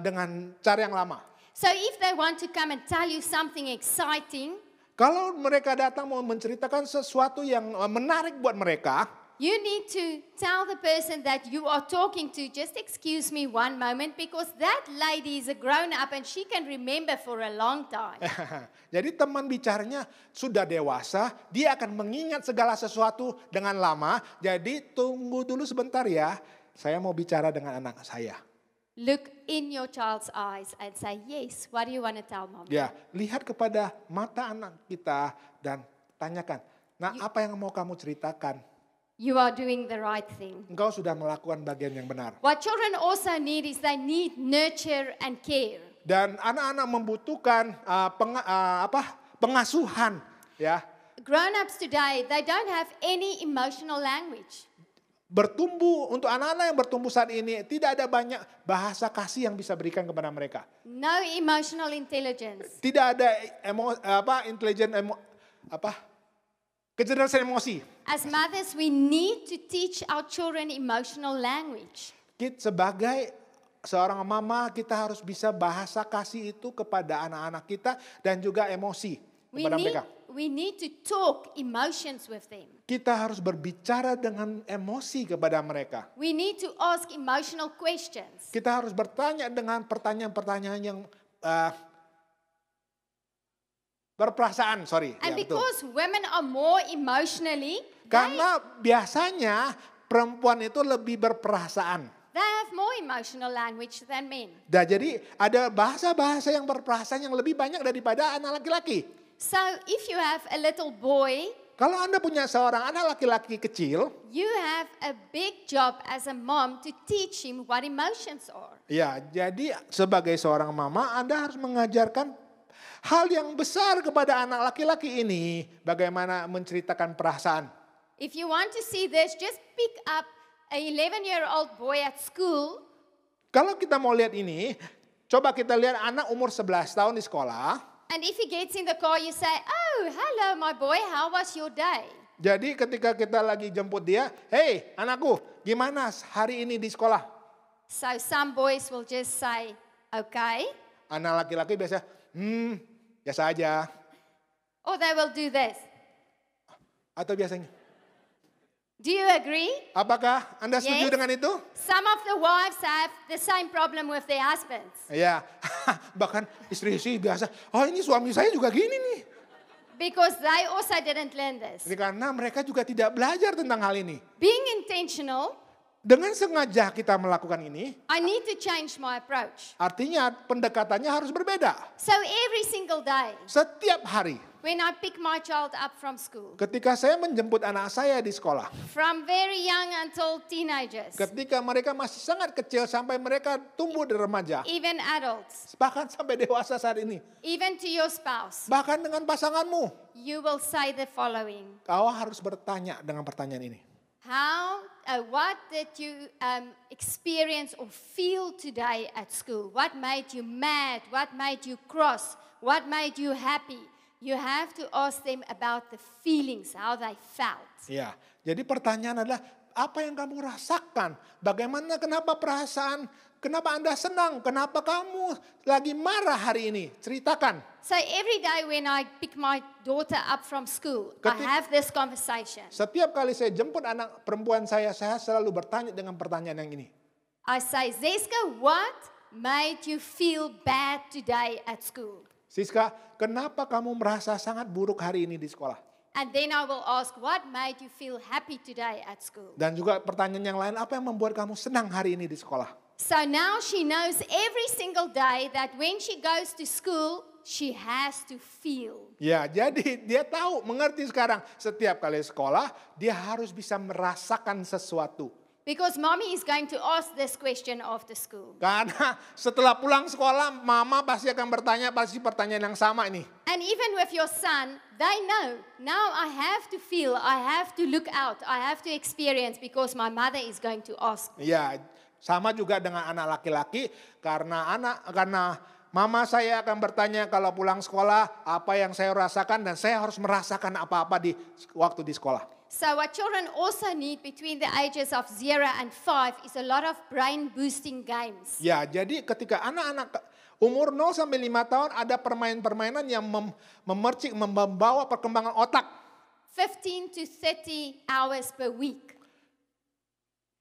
dengan cara yang lama. So if they want to come and tell you something exciting, Kalau mereka datang mau menceritakan sesuatu yang menarik buat mereka, you need to tell the person that you are talking to, just excuse me one moment, because that lady is a grown up and she can remember for a long time. jadi teman bicaranya sudah dewasa, dia akan mengingat segala sesuatu dengan lama. Jadi tunggu dulu sebentar ya, saya mau bicara dengan anak saya. Look in your child's eyes and say, yes, what do you want to tell mom? Ya, lihat kepada mata anak kita dan tanyakan, nah apa yang mau kamu ceritakan? You are doing the right thing. Engkau sudah melakukan bagian yang benar. What children also need is they need nurture and care. Dan anak-anak membutuhkan pengasuhan, ya. Grown-ups today, they don't have any emotional language. Bertumbuh untuk anak-anak yang bertumbuh saat ini tidak ada banyak bahasa kasih yang bisa berikan kepada mereka. No emotional intelligence. Tidak ada kecerdasan emosi. As mothers, we need to teach our children emotional language. Sebagai seorang mama, kita harus bisa bahasa kasih itu kepada anak-anak kita dan juga emosi kepada mereka. We need to talk emotions with them. Kita harus berbicara dengan emosi kepada mereka. We need to ask emotional questions. Kita harus bertanya dengan pertanyaan-pertanyaan yang berperasaan, And ya, betul. because women are more emotionally, Karena biasanya perempuan itu lebih berperasaan. they have more emotional language than men. Dan jadi ada bahasa-bahasa yang berperasaan yang lebih banyak daripada anak laki-laki. So if you have a little boy, Kalau Anda punya seorang anak laki-laki kecil, you have a big job as a mom to teach him what emotions are. ya jadi sebagai seorang mama Anda harus mengajarkan hal yang besar kepada anak laki-laki ini. Bagaimana menceritakan perasaan. If you want to see this, just pick up a 11-year-old boy at school. Kalau kita mau lihat ini, coba kita lihat anak umur 11 tahun di sekolah. And if he gets in the car, you say, "Oh, hello, my boy. How was your day?" Jadi ketika kita lagi jemput dia, "Hey anakku, gimana hari ini di sekolah?" So some boys will just say, "Okay." Anak laki-laki biasa, biasa aja. Or they will do this. Atau biasanya, Do you agree? apakah Anda setuju Yes. dengan itu? Some of the wives have the same problem with their husbands. Ya, bahkan istri-istri biasa, oh ini suami saya juga gini nih. Because they also didn't learn this. Karena mereka juga tidak belajar tentang hal ini. Being intentional, Dengan sengaja kita melakukan ini, I need to change my approach. artinya pendekatannya harus berbeda. So every single day, Setiap hari, when I pick my child up from school, ketika saya menjemput anak saya di sekolah, from very young until teenagers, ketika mereka masih sangat kecil sampai mereka tumbuh di remaja, even adults, bahkan sampai dewasa saat ini, even to your spouse, bahkan dengan pasanganmu, you will say the following. kau harus bertanya dengan pertanyaan ini. What did you experience or feel today at school? What made you mad? What made you cross? What made you happy? You have to ask them about the feelings, how they felt. Ya, jadi pertanyaan adalah apa yang kamu rasakan? Bagaimana, kenapa perasaan? Kenapa Anda senang? Kenapa kamu lagi marah hari ini? Ceritakan. So every day when I pick my daughter up from school, I have this conversation. Setiap kali saya jemput anak perempuan saya selalu bertanya dengan pertanyaan yang ini. I say, Zeska, what made you feel bad today at school? Siska, kenapa kamu merasa sangat buruk hari ini di sekolah? And then I will ask, what made you feel happy today at school? Dan juga pertanyaan yang lain, apa yang membuat kamu senang hari ini di sekolah? So now she knows every single day that when she goes to school, she has to feel. Ya, jadi dia tahu, mengerti sekarang. Setiap kali sekolah, dia harus bisa merasakan sesuatu. Because mommy is going to ask this question after school. Karena setelah pulang sekolah, mama pasti akan bertanya pasti pertanyaan yang sama ini. And even with your son, they know, now I have to feel, I have to look out, I have to experience because my mother is going to ask. Ya, sama juga dengan anak laki-laki karena mama saya akan bertanya kalau pulang sekolah apa yang saya rasakan dan saya harus merasakan apa-apa di waktu di sekolah. So what children also need between the ages of 0 and 5 is a lot of brain boosting games. Ya, jadi ketika anak-anak umur 0 sampai 5 tahun ada permainan-permainan yang memercik membawa perkembangan otak. 15 to 30 hours per week.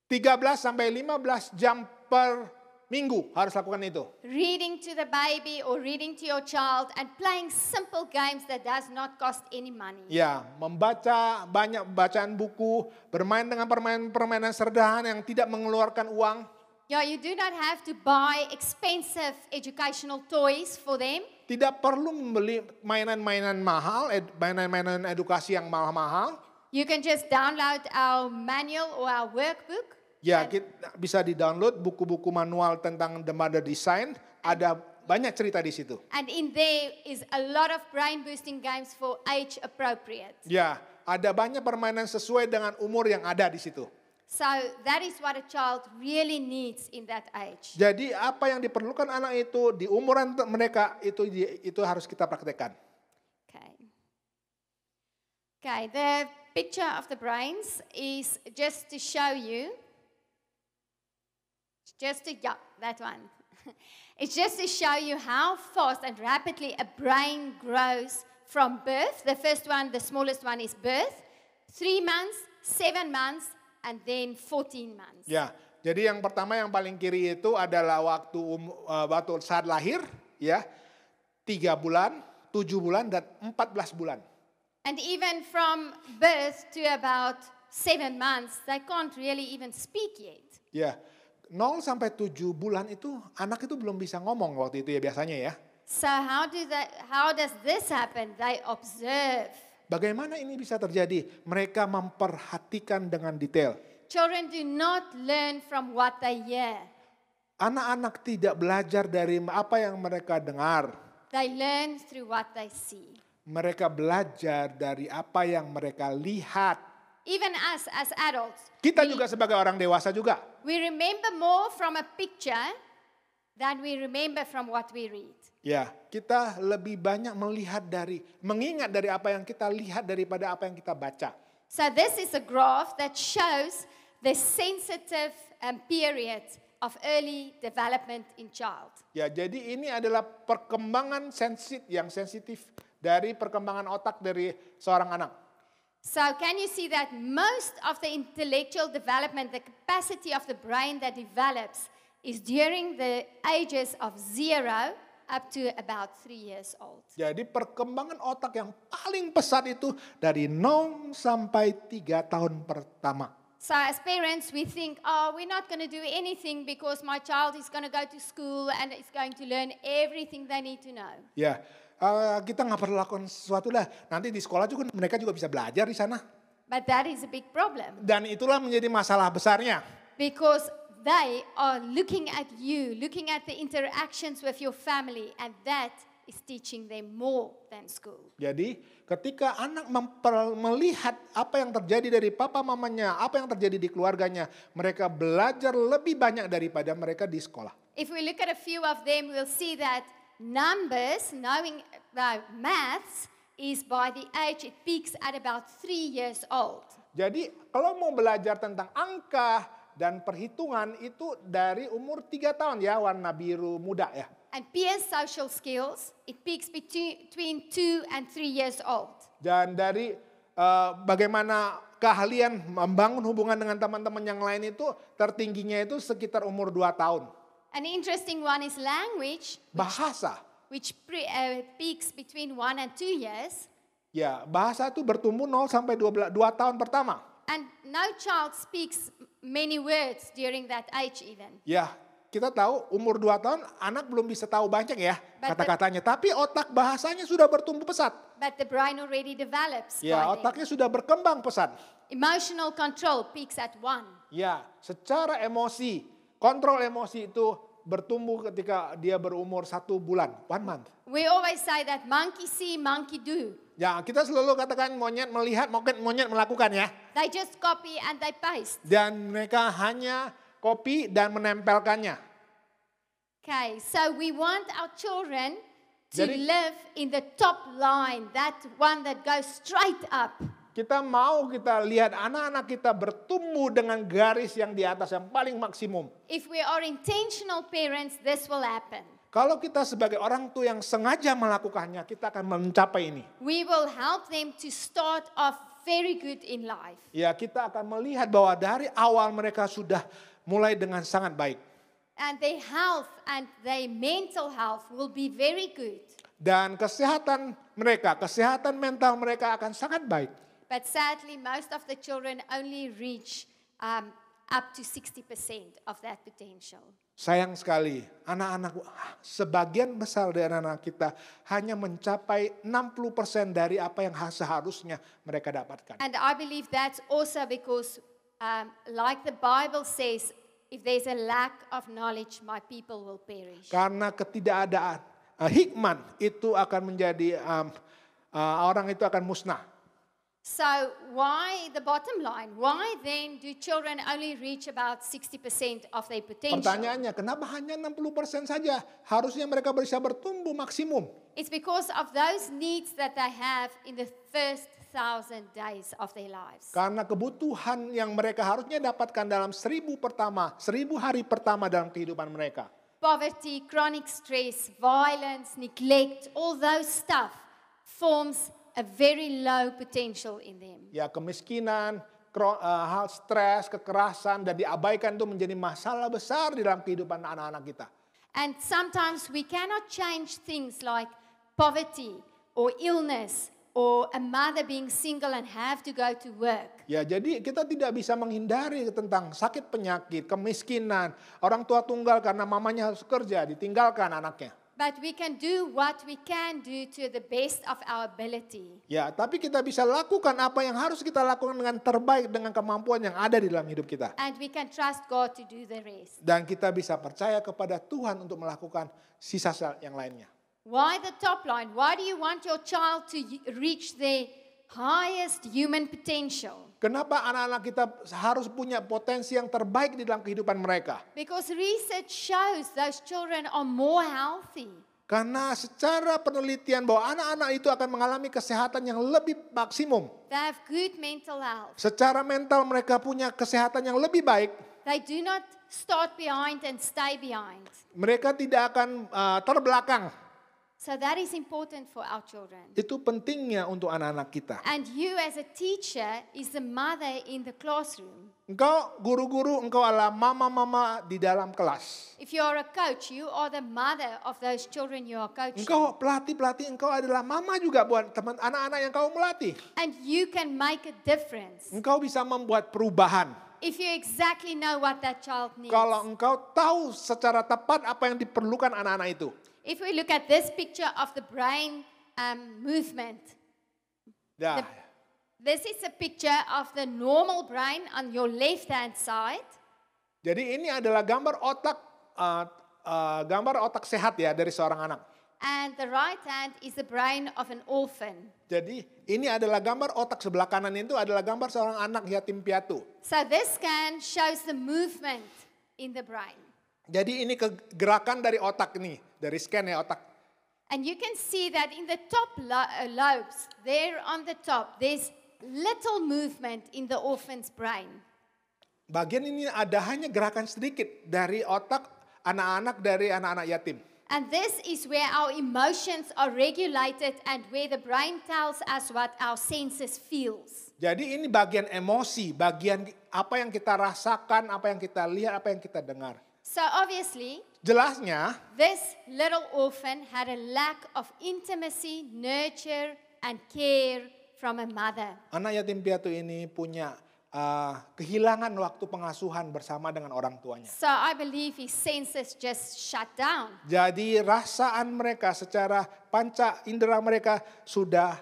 13 sampai 15 jam per minggu harus lakukan itu. Reading to the baby or reading to your child and playing simple games that does not cost any money. Ya, membaca banyak bacaan buku, bermain dengan permainan-permainan sederhana yang tidak mengeluarkan uang. Yeah, you do not have to buy expensive educational toys for them. Tidak perlu membeli mainan-mainan mahal, mainan-mainan edukasi yang mahal-mahal. You can just download our manual or our workbook. Ya, kita bisa di-download buku-buku manual tentang The Mother Design. Ada banyak cerita di situ. And in there is a lot of brain boosting games for age appropriate. Ya, ada banyak permainan sesuai dengan umur yang ada di situ. So that is what a child really needs in that age. Jadi apa yang diperlukan anak itu di umuran mereka itu harus kita praktekkan. Okay. Okay, the picture of the brains is just to show you, that one. It's just to show you how fast and rapidly a brain grows from birth. The first one, the smallest one is birth. 3 months, 7 months, and then 14 months. Ya, jadi yang pertama yang paling kiri itu adalah waktu saat lahir, ya, 3 bulan, 7 bulan, dan 14 bulan. And even from birth to about 7 months, they can't really even speak yet. Ya, 0 sampai 7 bulan itu anak itu belum bisa ngomong waktu itu ya biasanya ya. So how does this happen? They observe. Bagaimana ini bisa terjadi? Mereka memperhatikan dengan detail. Children do not learn from what they hear. Anak-anak tidak belajar dari apa yang mereka dengar. They learn through what they see. Mereka belajar dari apa yang mereka lihat. Even us as adults, Kita juga sebagai orang dewasa juga. we remember more from a picture than we remember from what we read. Ya, kita lebih banyak mengingat dari apa yang kita lihat daripada apa yang kita baca. So this is a graph that shows the sensitive period of early development in child. Ya, jadi ini adalah perkembangan yang sensitif dari perkembangan otak dari seorang anak. So can you see that most of the intellectual development, the capacity of the brain that develops is during the ages of 0 up to about 3 years old. Jadi perkembangan otak yang paling pesat itu dari 0 sampai 3 tahun pertama. So as parents, we think, oh, we're not going to do anything because my child is going to go to school and is going to learn everything they need to know. Ya, kita nggak perlu lakukan sesuatu lah. Nanti di sekolah juga mereka juga bisa belajar di sana. But that is a big problem Dan itulah menjadi masalah besarnya. because they are looking at you, looking at the interactions with your family, and that is teaching them more than school. Jadi ketika anak melihat apa yang terjadi dari papa mamanya, apa yang terjadi di keluarganya, mereka belajar lebih banyak daripada mereka di sekolah. If we look at a few of them, we'll see that numbers, knowing maths, is by the age it peaks at about 3 years old. Jadi kalau mau belajar tentang angka dan perhitungan itu dari umur 3 tahun ya, warna biru muda ya. And peer social skills, it peaks between 2 and 3 years old. Dan dari bagaimana keahlian membangun hubungan dengan teman-teman yang lain itu tertingginya itu sekitar umur 2 tahun. An interesting one is language, Bahasa. which peaks between 1 and 2 years. Ya, bahasa itu bertumbuh 0 sampai 2 tahun pertama. And no child speaks many words during that age even. Ya, kita tahu umur 2 tahun anak belum bisa tahu banyak ya kata-katanya. Tapi otak bahasanya sudah bertumbuh pesat. But the brain already develops Ya, by then. otaknya sudah berkembang pesat. Emotional control peaks at 1. Ya, secara emosi, kontrol emosi itu bertumbuh ketika dia berumur 1 bulan, 1 month. We always say that monkey see, monkey do. Ya, kita selalu katakan monyet melihat, monyet melakukan ya. They just copy and they paste. Dan mereka hanya copy dan menempelkannya. Okay, so we want our children to Jadi- live in the top line, that one that goes straight up. Kita lihat anak-anak kita bertumbuh dengan garis yang di atas yang paling maksimum. If we are intentional parents, this will happen. Kalau kita sebagai orang tua yang sengaja melakukannya, kita akan mencapai ini. We will help them to start off very good in life. Ya, kita akan melihat bahwa dari awal mereka sudah mulai dengan sangat baik. And their health and their mental health will be very good. Dan kesehatan mental mereka akan sangat baik. But sadly, most of the children only reach up to 60% of that potential. Sayang sekali, sebagian besar dari anak-anak kita hanya mencapai 60% dari apa yang seharusnya mereka dapatkan. And I believe that's also because, like the Bible says, if there's a lack of knowledge, my people will perish. Karena ketidakadaan hikmat itu akan menjadi orang itu akan musnah. So why, the bottom line, why then do children only reach about 60% of their potential? Pertanyaannya, kenapa hanya 60% saja? Harusnya mereka bisa bertumbuh maksimum. It's because of those needs that they have in the first 1,000 days of their lives. Karena kebutuhan yang mereka harusnya dapatkan dalam 1000 hari pertama dalam kehidupan mereka. Poverty, chronic stress, violence, neglect, all those stuff forms a very low potential in them. Ya, kemiskinan, hal stres, kekerasan, dan diabaikan itu menjadi masalah besar di dalam kehidupan anak-anak kita. And sometimes we cannot change things like poverty or illness or a mother being single and have to go to work. Ya, jadi kita tidak bisa menghindari tentang sakit penyakit, kemiskinan, orang tua tunggal karena mamanya harus kerja, ditinggalkan anaknya. But we can do what we can do to the best of our ability. Ya, tapi kita bisa lakukan apa yang harus kita lakukan dengan terbaik dengan kemampuan yang ada di dalam hidup kita. And we can trust God to do the rest. Dan kita bisa percaya kepada Tuhan untuk melakukan sisa yang lainnya. Why the top line? Why do you want your child to reach their highest human potential? Kenapa anak-anak kita harus punya potensi yang terbaik di dalam kehidupan mereka? Because research shows those children are more healthy. Karena secara penelitian bahwa anak-anak itu akan mengalami kesehatan yang lebih maksimum. They have good mental health. Secara mental mereka punya kesehatan yang lebih baik. They do not start behind and stay behind. Mereka tidak akan terbelakang. So that is important for our children. Itu pentingnya untuk anak-anak kita. And you as a teacher is the mother in the classroom. Engkau guru-guru, engkau adalah mama-mama di dalam kelas. If you are a coach, you are the mother of those children you are coaching. Engkau pelatih-pelatih, engkau adalah mama juga buat teman anak-anak yang kau melatih. And you can make a difference. Engkau bisa membuat perubahan. If you exactly know what that child needs. Kalau engkau tahu secara tepat apa yang diperlukan anak-anak itu. If we look at this picture of the brain movement, Ya. this is a picture of the normal brain on your left-hand side. Jadi ini adalah gambar otak sehat ya dari seorang anak. And the right hand is the brain of an orphan. Jadi ini adalah gambar otak sebelah kanan itu adalah gambar seorang anak yatim piatu. So this scan shows the movement in the brain. Jadi ini gerakan dari otak nih, dari scan ya otak. And you can see that in the top lobes, there on the top, there's little movement in the orphan's brain. Bagian ini ada hanya gerakan sedikit dari otak dari anak-anak yatim. And this is where our emotions are regulated and where the brain tells us what our senses feels. Jadi ini bagian emosi, bagian apa yang kita rasakan, apa yang kita lihat, apa yang kita dengar. So obviously, Jelasnya, this little orphan had a lack of intimacy, nurture, and care from a mother. anak yatim piatu ini punya kehilangan waktu pengasuhan bersama dengan orang tuanya. So I believe his senses just shut down. Jadi rasaan mereka secara panca indera mereka sudah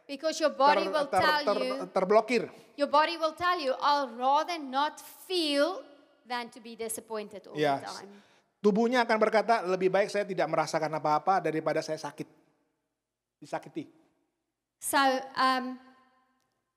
Because your body will tell you, terblokir. I'll rather not feel than to be disappointed all Ya, the time. tubuhnya akan berkata lebih baik saya tidak merasakan apa-apa daripada saya disakiti. So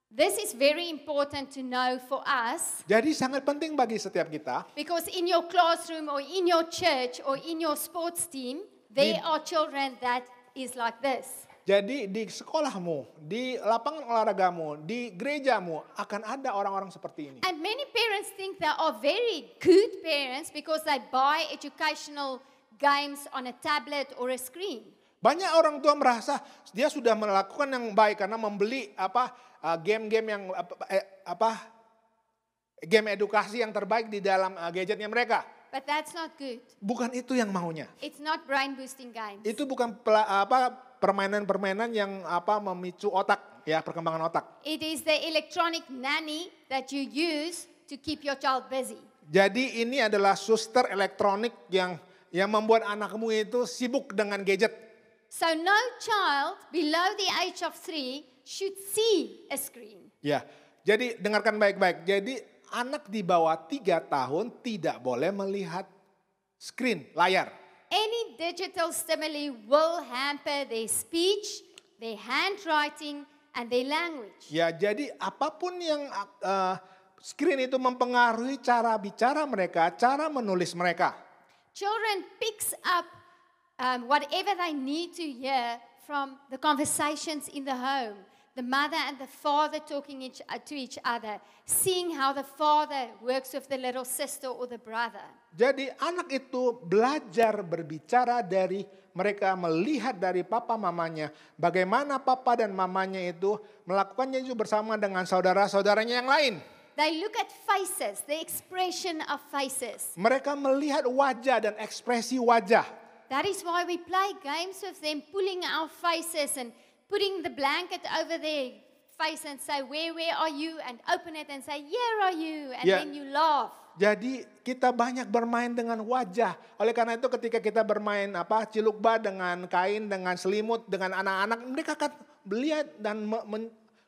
this is very important to know for us. Jadi sangat penting bagi setiap kita. Because in your classroom or in your church or in your sports team, there are children that is like this. Jadi di sekolahmu, di lapangan olahragamu, di gerejamu akan ada orang-orang seperti ini. And many parents think they are very good parents because they buy educational games on a tablet or a screen. Banyak orang tua merasa dia sudah melakukan yang baik karena membeli game-game yang game edukasi yang terbaik di dalam gadgetnya mereka. But that's not good. Bukan itu yang maunya. It's not brain boosting games. Itu bukan permainan-permainan yang memicu otak, ya, perkembangan otak. It is the electronic nanny that you use to keep your child busy. Jadi ini adalah suster elektronik yang membuat anakmu itu sibuk dengan gadget. So no child below the age of 3 should see a screen. Ya. Jadi dengarkan baik-baik. Jadi anak di bawah 3 tahun tidak boleh melihat screen, layar. Any digital stimuli will hamper their speech, their handwriting, and their language. Ya, jadi apapun yang screen itu mempengaruhi cara bicara mereka, cara menulis mereka. Children picks up whatever they need to hear from the conversations in the home. The mother and the father talking to each other, seeing how the father works with the little sister or the brother. Jadi anak itu belajar berbicara dari mereka melihat dari papa mamanya. Bagaimana papa dan mamanya itu melakukannya itu bersama dengan saudara-saudaranya yang lain. They look at faces, the expression of faces. Mereka melihat wajah dan ekspresi wajah. That is why we play games with them, pulling our faces and putting the blanket over their face and say, where are you? And open it and say, here are you. And Yeah. then you laugh. Jadi kita banyak bermain dengan wajah. Oleh karena itu ketika kita bermain cilukba dengan kain, dengan selimut, dengan anak-anak, mereka akan melihat dan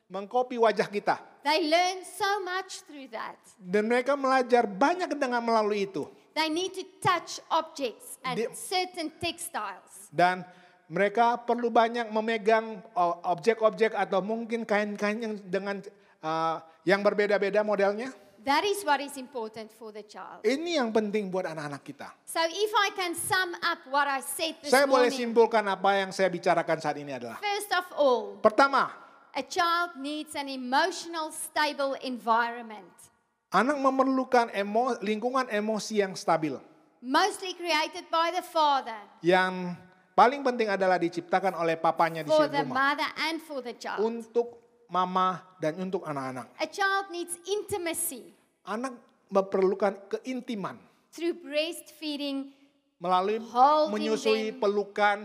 mengcopy wajah kita. They learn so much through that. Dan mereka belajar banyak dengan melalui itu. They need to touch objects and Di- certain textiles. Dan mereka perlu banyak memegang objek-objek atau mungkin kain-kain yang dengan yang berbeda-beda modelnya. That is what is important for the child. Ini yang penting buat anak-anak kita. So if I can sum up what I said this Saya boleh morning. simpulkan apa yang saya bicarakan saat ini adalah. First of all, Pertama, a child needs an emotional stable environment. anak memerlukan lingkungan emosi yang stabil. Mostly created by the father, Yang paling penting adalah diciptakan oleh papanya di for sini the rumah. mother and for the child. Untuk mama dan untuk anak-anak. A child needs intimacy Anak memerlukan keintiman. through breastfeeding, Melalui Holding menyusui, them. pelukan,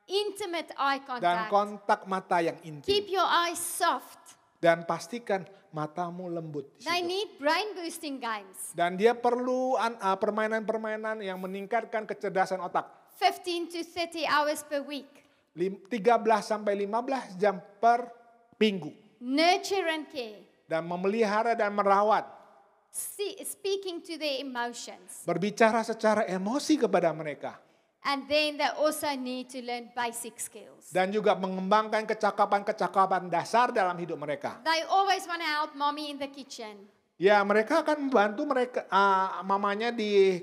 intimate eye dan contact. kontak mata yang intim. Keep your eyes soft. Dan pastikan matamu lembut. di They situ. need brain boosting games. Dan dia perlu permainan-permainan yang meningkatkan kecerdasan otak. 15 to 30 hours per week. 13 sampai 15 jam per minggu. Nurture and care. Dan memelihara dan merawat. Speaking to their emotions. Berbicara secara emosi kepada mereka. And then they also need to learn basic skills. Dan juga mengembangkan kecakapan-kecakapan dasar dalam hidup mereka. They always want to help mommy in the kitchen. Ya, mereka akan membantu mereka mamanya di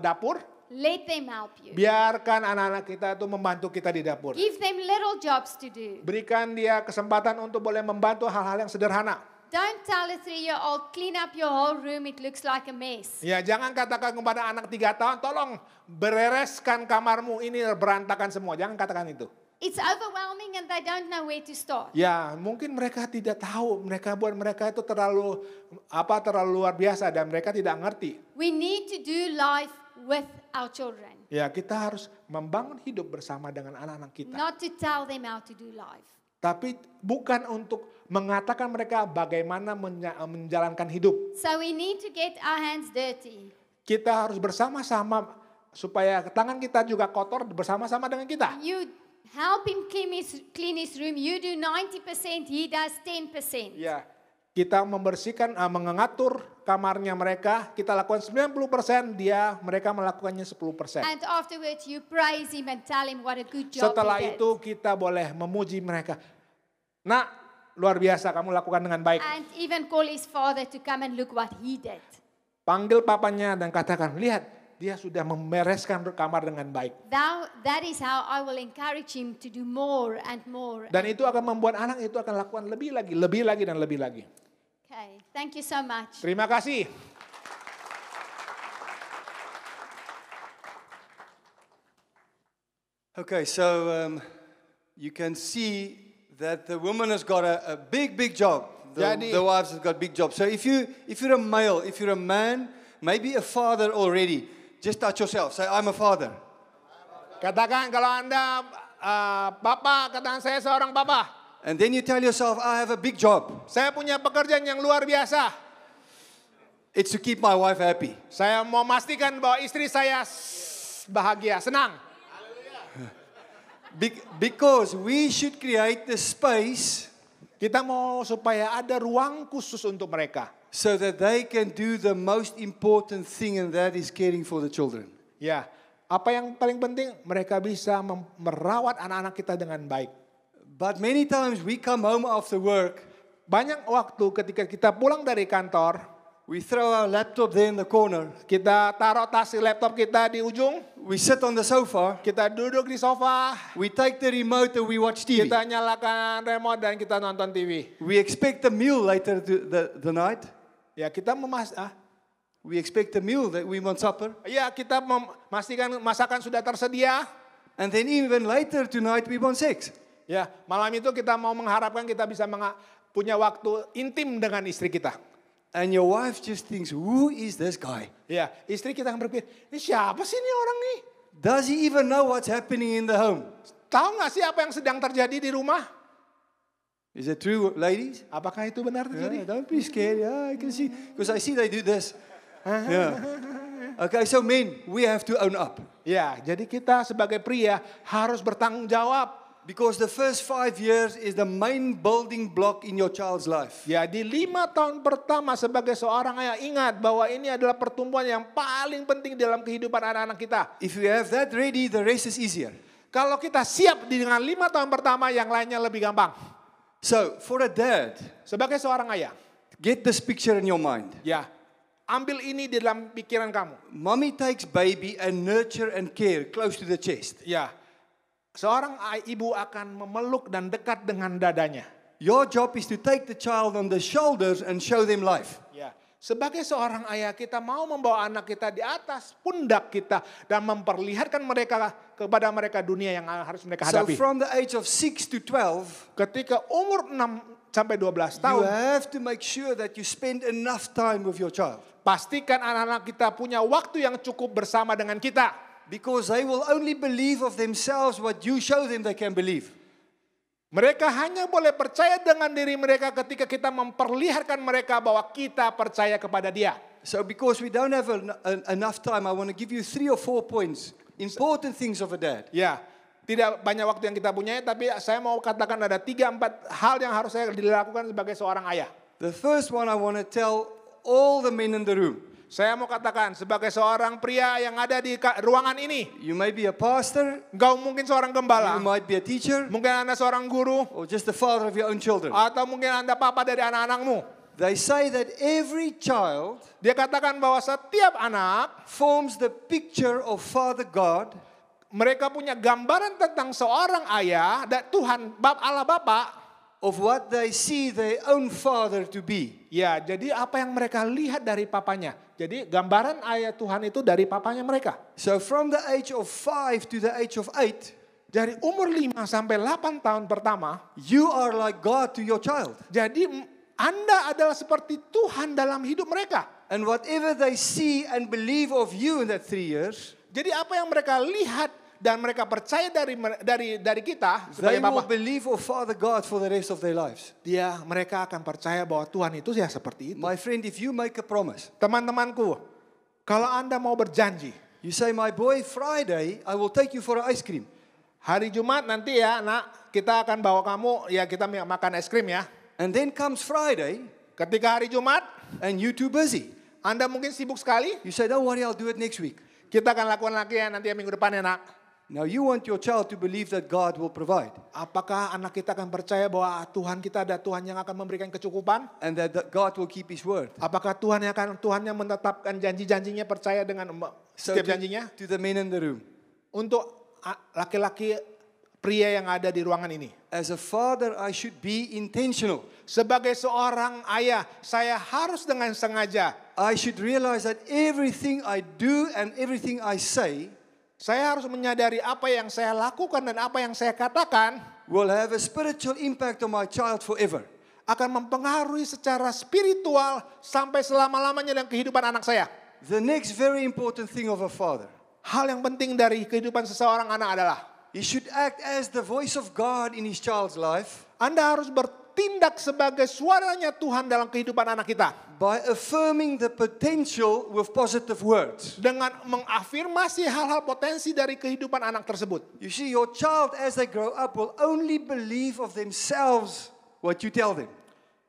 dapur. Let them help you. Biarkan anak-anak kita itu membantu kita di dapur. Give them little jobs to do. Berikan dia kesempatan untuk boleh membantu hal-hal yang sederhana. Don't tell a 3-year-old, clean up your whole room, it looks like a mess. Ya, jangan katakan kepada anak 3 tahun, tolong bereskan kamarmu, ini berantakan semua. Jangan katakan itu. It's overwhelming and they don't know where to start. Ya, mungkin mereka tidak tahu, buat mereka itu terlalu luar biasa dan mereka tidak ngerti. We need to do life with our children, Ya, kita harus membangun hidup bersama dengan anak-anak kita. not to tell them how to do life. Tapi bukan untuk mengatakan mereka bagaimana menjalankan hidup. So we need to get our hands dirty. Kita harus bersama-sama supaya tangan kita juga kotor bersama-sama dengan kita. You help him clean his room, you do 90%, he does 10%. Ya, kita membersihkan, mengatur kamarnya mereka, kita lakukan 90%, mereka melakukannya 10%. And afterwards you praise him and tell him what a good job Setelah he did. itu kita boleh memuji mereka. Nah, luar biasa kamu lakukan dengan baik. And even call his father to come and look what he did. Panggil papanya dan katakan, lihat dia sudah membereskan kamar dengan baik. That is how I will encourage him to do more and more. Dan itu akan membuat anak itu akan lakukan lebih lagi dan lebih lagi. Okay, thank you so much. Terima kasih. Okay, so you can see that the woman has got a big job. Jadi- The wives have got big jobs. So if you're a male, if you're a man, maybe a father already, just touch yourself. Say, I'm a father. Katakan kalau Anda papa, katakan saya seorang papa. And then you tell yourself, I have a big job. Saya punya pekerjaan yang luar biasa. It's to keep my wife happy. Saya mau memastikan bahwa istri saya bahagia, senang. Because we should create the space Kita mau supaya ada ruang khusus untuk mereka. so that they can do the most important thing, and that is caring for the children. Ya, apa yang paling penting? Mereka bisa merawat anak-anak kita dengan baik. But many times we come home after work, Banyak waktu ketika kita pulang dari kantor, we throw our laptop there in the corner, kita taruh tas laptop kita di ujung, we sit on the sofa, kita duduk di sofa, we take the remote and we watch TV. kita nyalakan remote dan kita nonton TV. We expect a meal later the night. Ya, kita We expect a meal that we want supper. ya kita memastikan masakan sudah tersedia. And then even later tonight we want sex. Ya, malam itu kita mau mengharapkan kita bisa punya waktu intim dengan istri kita. And your wife just thinks, who is this guy? Ya, istri kita akan berpikir, ini siapa sih ini orang nih? Does he even know what's happening in the home? Tahu nggak sih apa yang sedang terjadi di rumah? Is it true, ladies? Apakah itu benar terjadi? Yeah, don't be scared. Yeah, I can see. Because I see they do this. Yeah. Okay, so men, we have to own up. Ya, jadi kita sebagai pria harus bertanggung jawab. Because the first 5 years is the main building block in your child's life. Ya, di 5 tahun pertama sebagai seorang ayah, ingat bahwa ini adalah pertumbuhan yang paling penting dalam kehidupan anak-anak kita. If you have that ready, the rest is easier. Kalau kita siap dengan 5 tahun pertama, yang lainnya lebih gampang. So, for a dad, Sebagai seorang ayah, get this picture in your mind. ya, ambil ini di dalam pikiran kamu. Mommy takes baby and nurture and care close to the chest. Ya, seorang ibu akan memeluk dan dekat dengan dadanya. Your job is to take the child on the shoulders and show them life. Ya, sebagai seorang ayah kita mau membawa anak kita di atas pundak kita dan memperlihatkan kepada mereka dunia yang harus mereka So hadapi. from the age of 6 to 12, Ketika umur 6 sampai 12 you tahun, have to make sure that you spend enough time with your child. pastikan anak-anak kita punya waktu yang cukup bersama dengan kita. Because they will only believe of themselves what you show them they can believe. Mereka hanya boleh percaya dengan diri mereka ketika kita memperlihatkan mereka bahwa kita percaya kepada dia. So because we don't have enough time, I want to give you 3 or 4 points. Important things of a dad. Ya, tidak banyak waktu yang kita punya, tapi saya mau katakan ada 3-4 hal yang harus saya dilakukan sebagai seorang ayah. The first one I want to tell all the men in the room. Saya mau katakan sebagai seorang pria yang ada di ruangan ini. You may be a pastor, Engkau mungkin seorang you gembala, might be a teacher, mungkin Anda seorang guru, or just the father of your own children. atau mungkin Anda papa dari anak-anakmu. They say that every child Dia katakan bahwa setiap anak, forms the picture of Father God, mereka punya gambaran tentang seorang ayah dan Tuhan, Allah Bapa. of what they see their own father to be. Ya, jadi apa yang mereka lihat dari papanya. Jadi gambaran ayah Tuhan itu dari papanya mereka. So from the age of 5 to the age of 8, Dari umur 5 sampai 8 tahun pertama, you are like God to your child. jadi Anda adalah seperti Tuhan dalam hidup mereka. And whatever they see and believe of you in that 3 years, Jadi apa yang mereka lihat dan mereka percaya dari kita they sebagai will Bapa, believe of Father God for the rest of their lives. mereka akan percaya bahwa Tuhan itu ya seperti itu. My friend, if you make a promise, Teman-temanku, kalau Anda mau berjanji, you say, my boy, Friday, I will take you for ice cream. hari Jumat nanti ya nak, kita akan bawa kamu, ya kita makan es krim ya. And then comes Friday, Ketika hari Jumat, and you too busy. Anda mungkin sibuk sekali, You say, don't worry, I'll do it next week. kita akan lakukan lagi ya nanti ya minggu depan ya nak. Now you want your child to believe that God will provide. Apakah anak kita akan percaya bahwa Tuhan kita ada Tuhan yang akan memberikan kecukupan? And that God will keep His word. Apakah Tuhan yang menetapkan janji-janjinya, percaya dengan So setiap janjinya? to the men in the room. Untuk laki-laki pria yang ada di ruangan ini. As a father, I should be intentional. Sebagai seorang ayah, saya harus dengan sengaja. I should realize that everything I do and everything I say Saya harus menyadari apa yang saya lakukan dan apa yang saya katakan will have a spiritual impact on my child forever. akan mempengaruhi secara spiritual sampai selama-lamanya dalam kehidupan anak saya. The next very important thing of a father, Hal yang penting dari kehidupan seseorang anak adalah he should act as the voice of God in his child's life Anda harus bertindak sebagai suaranya Tuhan dalam kehidupan anak kita. by affirming the potential with positive words. Dengan mengafirmasi hal-hal potensi dari kehidupan anak tersebut. You see, your child as they grow up will only believe of themselves what you tell them.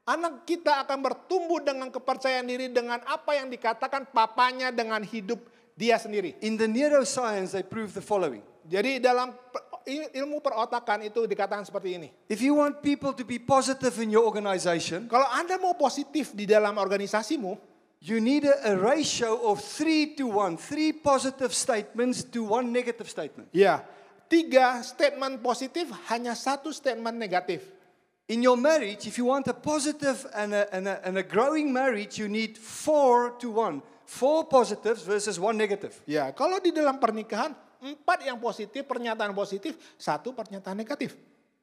Anak kita akan bertumbuh dengan kepercayaan diri dengan apa yang dikatakan papanya dengan hidup dia sendiri. In the neuroscience, they prove the following. Jadi dalam ilmu perotakan itu dikatakan seperti ini. If you want people to be positive in your organization, Kalau Anda mau positif di dalam organisasimu, you need a ratio of 3-1. 3 positive statements to 1 negative statement. ya 3 statement positif hanya 1 statement negatif. In your marriage, if you want a positive and a growing marriage, you need 4-1. 4 positives versus 1 negative. Ya, kalau di dalam pernikahan 4 yang positif, pernyataan positif, 1 pernyataan negatif.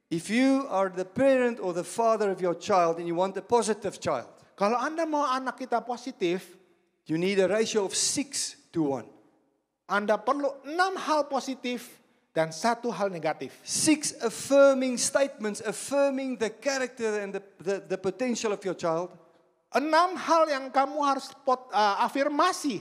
If you are the parent or the father of your child and you want a positive child, Kalau Anda mau anak kita positif, you need a ratio of 6-1. Anda perlu 6 hal positif dan 1 hal negatif. 6 affirming statements, affirming the character and the potential of your child. 6 hal yang kamu harus afirmasi,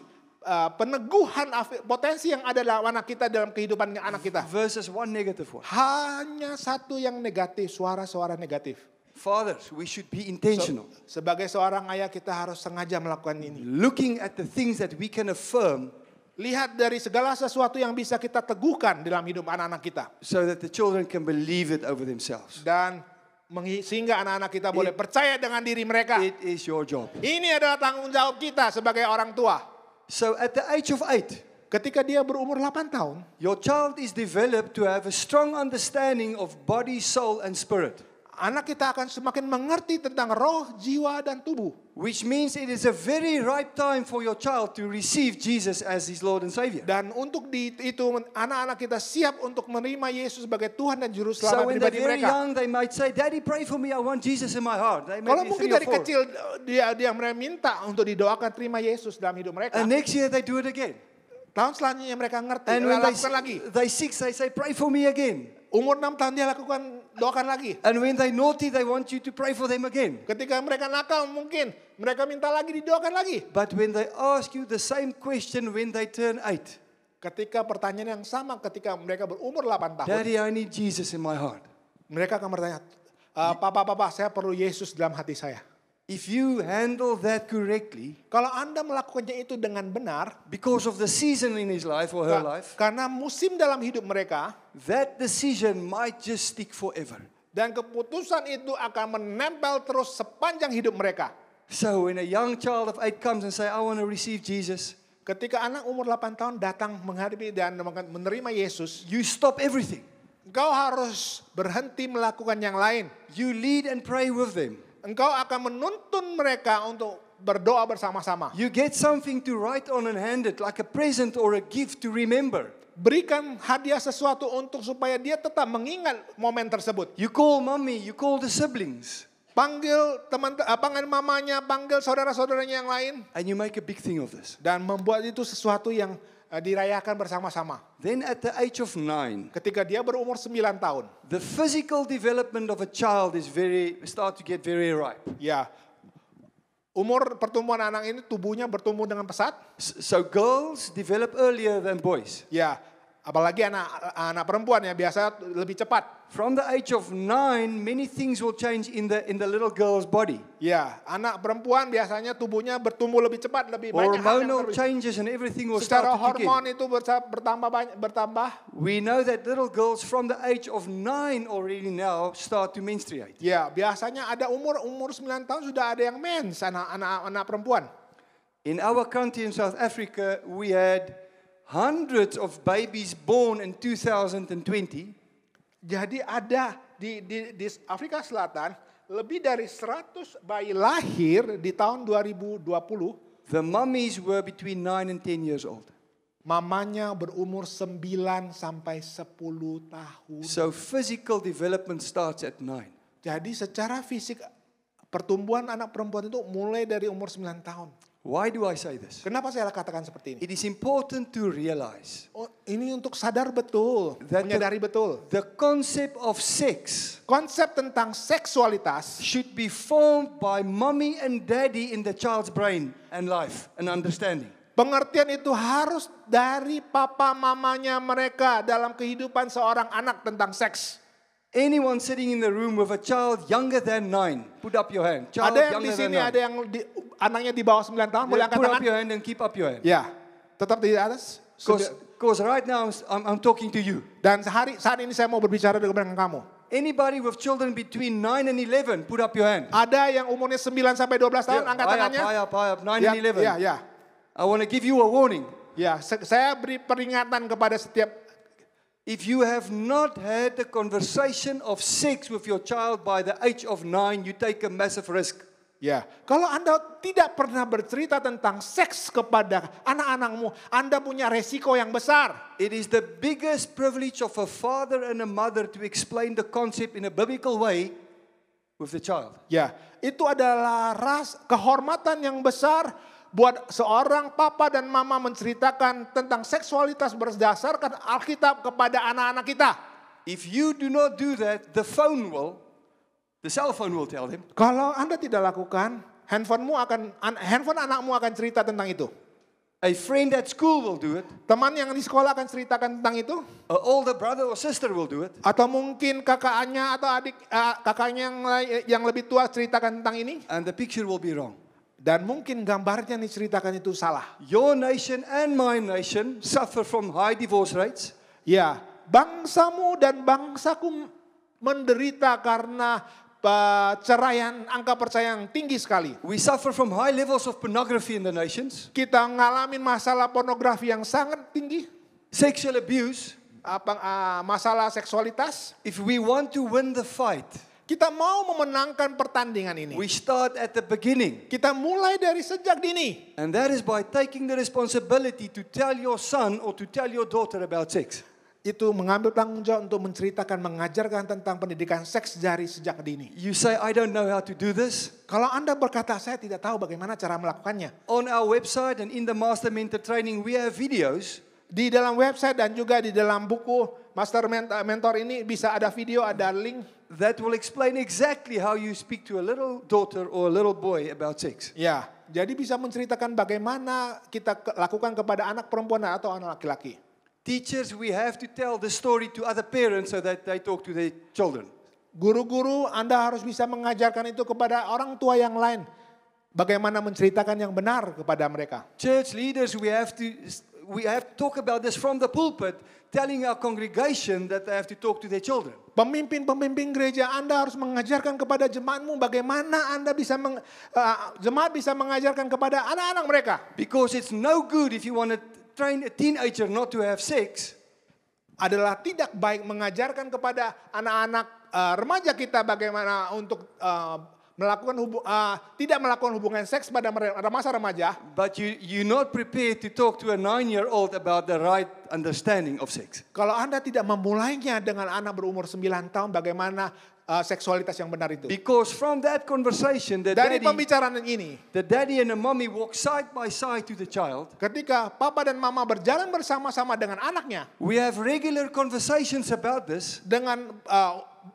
peneguhan potensi yang ada dalam anak kita, dalam kehidupan anak kita. Versus 1 negative one. Hanya 1 yang negatif, suara-suara negatif. Fathers, we should be intentional. Sebagai seorang ayah kita harus sengaja melakukan ini. Looking at the things that we can affirm Lihat dari segala sesuatu yang bisa kita teguhkan dalam hidup anak-anak kita. so that the children can believe it over themselves. Dan sehingga anak-anak kita boleh percaya dengan diri mereka. It is your job. Ini adalah tanggung jawab kita sebagai orang tua. So at the age of 8, Ketika dia berumur 8 tahun, your child is developed to have a strong understanding of body, soul, and spirit. anak kita akan semakin mengerti tentang roh, jiwa, dan tubuh. Which means it is a very ripe time for your child to receive Jesus as his Lord and Savior. Dan untuk itu anak-anak kita siap untuk menerima Yesus sebagai Tuhan dan Juru So Selamat when they're pribadi very mereka. young, they might say, "Daddy, pray for me. I want Jesus in my heart." They Kalau might be mungkin 3 or dari 4. kecil dia mereka minta untuk didoakan terima Yesus dalam hidup mereka. And next year they do it again. Tahun selanjutnya mereka ngerti, And when lakukan lagi. they 6, they say, "Pray for me again." Umur 6 tahun dia lakukan, doakan lagi. And when they naughty, they want you to pray for them again. Ketika mereka nakal mungkin mereka minta lagi, didoakan lagi. But when they ask you the same question when they turn 8, Ketika pertanyaan yang sama ketika mereka berumur 8 tahun, "Daddy, I need Jesus in my heart." mereka akan bertanya, Papa, saya perlu Yesus dalam hati saya. If you handle that correctly, Kalau Anda melakukannya itu dengan benar, because of the season in his life or her life, karena musim dalam hidup mereka, that decision might just stick forever. dan keputusan itu akan menempel terus sepanjang hidup mereka. So when a young child of 8 comes and say, "I want to receive Jesus," Ketika anak umur 8 tahun datang menghadapi dan menerima Yesus, you stop everything. engkau harus berhenti melakukan yang lain. You lead and pray with them. Engkau akan menuntun mereka untuk berdoa bersama-sama. You get something to write on and hand it, like a present or a gift to remember. Berikan hadiah sesuatu untuk supaya dia tetap mengingat momen tersebut. You call mommy, you call the siblings, Panggil panggil mamanya, panggil saudara-saudaranya yang lain. and you make a big thing of this. Dan membuat itu sesuatu yang dirayakan bersama-sama. Then at the age of 9, Ketika dia berumur 9 tahun. the physical development of a child is start to get very ripe. Ya, umur pertumbuhan anak ini tubuhnya bertumbuh dengan pesat. So girls develop earlier than boys. Ya, apalagi anak perempuan ya biasa lebih cepat. From the age of 9, many things will change in the little girl's body. Ya, anak perempuan biasanya tubuhnya bertumbuh lebih cepat, lebih banyak hal yang Hormonal terjadi. changes and everything will Secara start to kick in. hormon itu bertambah. We know that little girls from the age of 9 already now start to menstruate. Ya, biasanya ada umur 9 tahun sudah ada yang mens anak perempuan. In our country in South Africa, we had hundreds of babies born in 2020. Jadi ada di Afrika Selatan lebih dari 100 bayi lahir di tahun 2020. The mummies were between 9 and 10 years old. Mamanya berumur 9 sampai 10 tahun. So physical development starts at 9. Jadi secara fisik pertumbuhan anak perempuan itu mulai dari umur 9 tahun. Why do I say this? Kenapa saya katakan seperti ini? It is important to realize Ini untuk sadar betul, menyadari betul. the concept of sex Konsep tentang seksualitas should be formed by mommy and daddy in the child's brain and life and understanding. pengertian itu harus dari papa mamanya mereka dalam kehidupan seorang anak tentang seks. Anyone sitting in the room with a child younger than 9, put up your hand. Child Ada yang di younger than sini, 9. ada yang anaknya di bawah 9 tahun, boleh Yeah, angkat put tangan? up your hand and keep up your hand. Ya, tetap di atas. Because right now I'm talking to you. Dan saat ini saya mau berbicara dengan kamu. Anybody with children between 9 and 11, put up your hand. Ada yang umurnya 9 sampai 12 tahun, angkat tangannya. High up, 9 Ya, and 11. ya. I want to give you a warning. Ya, saya beri peringatan kepada setiap. If you have not had a conversation of sex with your child by the age of 9, you take a massive risk. Ya, kalau Anda tidak pernah bercerita tentang seks kepada anak-anakmu, Anda punya resiko yang besar. It is the biggest privilege of a father and a mother to explain the concept in a biblical way with the child. Ya, itu adalah kehormatan yang besar buat seorang papa dan mama menceritakan tentang seksualitas berdasarkan Alkitab kepada anak-anak kita. If you do not do that, the cell phone will tell them. Kalau Anda tidak lakukan, handphone anakmu akan cerita tentang itu. A friend at school will do it. Teman yang di sekolah akan ceritakan tentang itu. An older brother or sister will do it. Atau mungkin kakaknya atau kakaknya yang lebih tua ceritakan tentang ini. And the picture will be wrong. Dan mungkin gambarnya diceritakan itu salah. Your nation and my nation suffer from high divorce rates. Ya, bangsamu dan bangsaku menderita karena perceraian, angka perceraian yang tinggi sekali. We suffer from high levels of pornography in the nations. Kita ngalamin masalah pornografi yang sangat tinggi. Sexual abuse. Masalah seksualitas. If we want to win the fight, kita mau memenangkan pertandingan ini. we start at the beginning. Kita mulai dari sejak dini. And that is by taking the responsibility to tell your son or to tell your daughter about sex. Itu mengambil tanggung jawab untuk menceritakan, mengajarkan tentang pendidikan seks dari sejak dini. You say, I don't know how to do this. Kalau Anda berkata, saya tidak tahu bagaimana cara melakukannya. On our website and in the Master Mentor Training, we have videos. Di dalam website dan juga di dalam buku Master Mentor ini bisa ada video, ada link. That will explain exactly how you speak to a little daughter or a little boy about sex. Ya, jadi bisa menceritakan bagaimana kita lakukan kepada anak perempuan atau anak laki-laki. Teachers, we have to tell the story to other parents so that they talk to their children. Guru-guru, Anda harus bisa mengajarkan itu kepada orang tua yang lain. Bagaimana menceritakan yang benar kepada mereka. Church leaders, we have to talk about this from the pulpit, telling our congregation that they have to talk to their children. Pemimpin gereja Anda harus mengajarkan kepada jemaatmu bagaimana jemaat bisa mengajarkan kepada anak-anak mereka. Because it's no good if you want to train a teenager not to have sex. Adalah tidak baik mengajarkan kepada anak-anak remaja kita bagaimana untuk tidak melakukan hubungan seks pada masa remaja. But you're not prepared to talk to a 9-year-old about the right understanding of sex. Kalau Anda tidak memulainya dengan anak berumur 9 tahun bagaimana seksualitas yang benar itu. Because from that conversation, Dari pembicaraan ini, the daddy and the mommy walk side by side to the child. Ketika papa dan mama berjalan bersama-sama dengan anaknya, We have regular conversations about this. dengan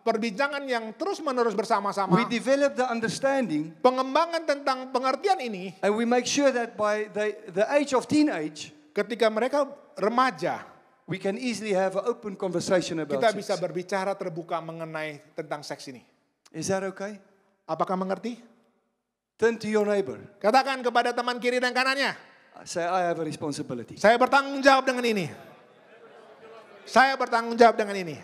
perbincangan yang terus-menerus bersama-sama, We develop the understanding. pengembangan tentang pengertian ini, And we make sure that by the age of teenage, ketika mereka remaja, we can easily have an open conversation about kita sex. bisa berbicara terbuka mengenai tentang seks ini. Is that okay? Apakah mengerti? Turn to your neighbor. Katakan kepada teman kiri dan kanannya, Say, I have a responsibility. saya bertanggung jawab dengan ini. Saya bertanggung jawab dengan ini.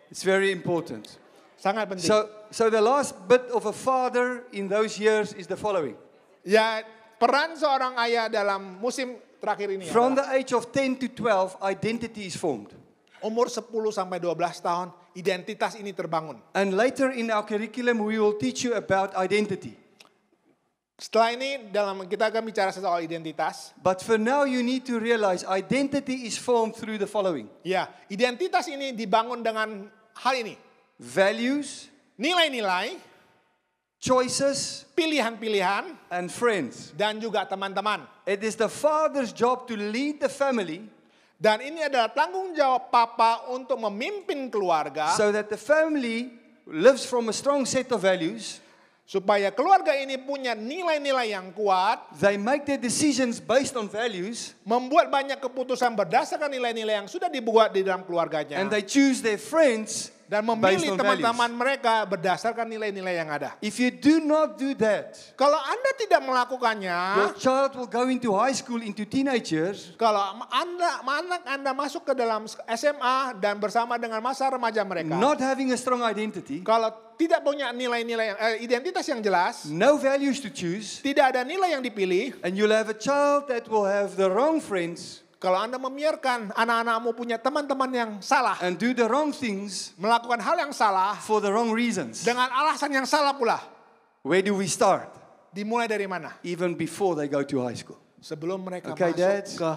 It's very important. Sangat penting. So the last bit of a father in those years is the following. Ya, peran seorang ayah dalam musim terakhir ini From adalah the age of 10 to 12, identity is formed. umur 10 sampai 12 tahun, identitas ini terbangun. And later in our curriculum, we will teach you about identity. Setelah ini kita akan bicara soal identitas. But for now, you need to realize identity is formed through the following. Ya, identitas ini dibangun dengan hal ini. Values, Nilai-nilai, choices, pilihan-pilihan, and friends. dan juga teman-teman. It is the father's job to lead the family Dan ini adalah tanggung jawab papa untuk memimpin keluarga. so that the family lives from a strong set of values. Supaya keluarga ini punya nilai-nilai yang kuat. They make their decisions based on values. Membuat banyak keputusan berdasarkan nilai-nilai yang sudah dibuat di dalam keluarganya. And they choose their friends Dan based memilih on teman-teman values. mereka berdasarkan nilai-nilai yang ada. If you do not do that, Kalau Anda tidak melakukannya, your child will go into high school, into teenagers, kalau anak Anda masuk ke dalam SMA dan bersama dengan masa remaja mereka, not having a strong identity, kalau tidak punya nilai-nilai identitas yang jelas, no values to choose, tidak ada nilai yang dipilih, and you'll have a child that will have the wrong friends kalau Anda membiarkan anak-anakmu punya teman-teman yang salah, and do the wrong things melakukan hal yang salah for the wrong reasons. dengan alasan yang salah pula, Where do we start? dimulai dari mana? Even before they go to high school. Sebelum mereka Okay, masuk Dad. ke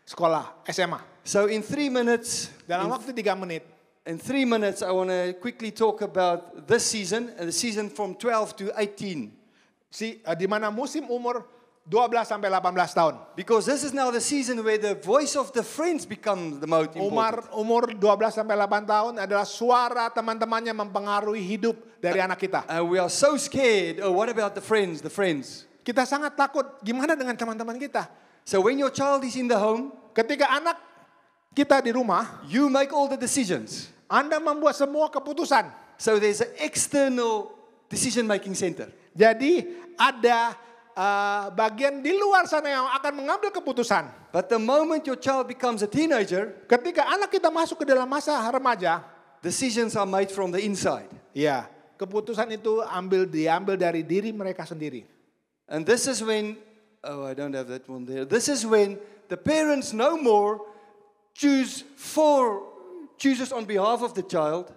sekolah SMA. So in 3 minutes, Dalam waktu 3 menit, in 3 minutes, I want to quickly talk about this season, the season from 12 to 18. di mana musim umur 12 sampai 18 tahun. Because this is now the season where the voice of the friends becomes the most important. Umur 12 sampai 8 tahun adalah suara teman-temannya mempengaruhi hidup dari anak kita. And we are so scared. Oh, what about the friends? The friends. Kita sangat takut gimana dengan teman-teman kita. So when your child is in the home, Ketika anak kita di rumah, you make all the decisions. Anda membuat semua keputusan. So there's an external decision-making center. Jadi ada bagian di luar sana yang akan mengambil keputusan. But the moment your child becomes a teenager, Ketika anak kita masuk ke dalam masa remaja, decisions are made from the inside. ya, keputusan itu diambil dari diri mereka sendiri. And this is when, oh, I don't have that one there. This is when the parents no more chooses on behalf of the child,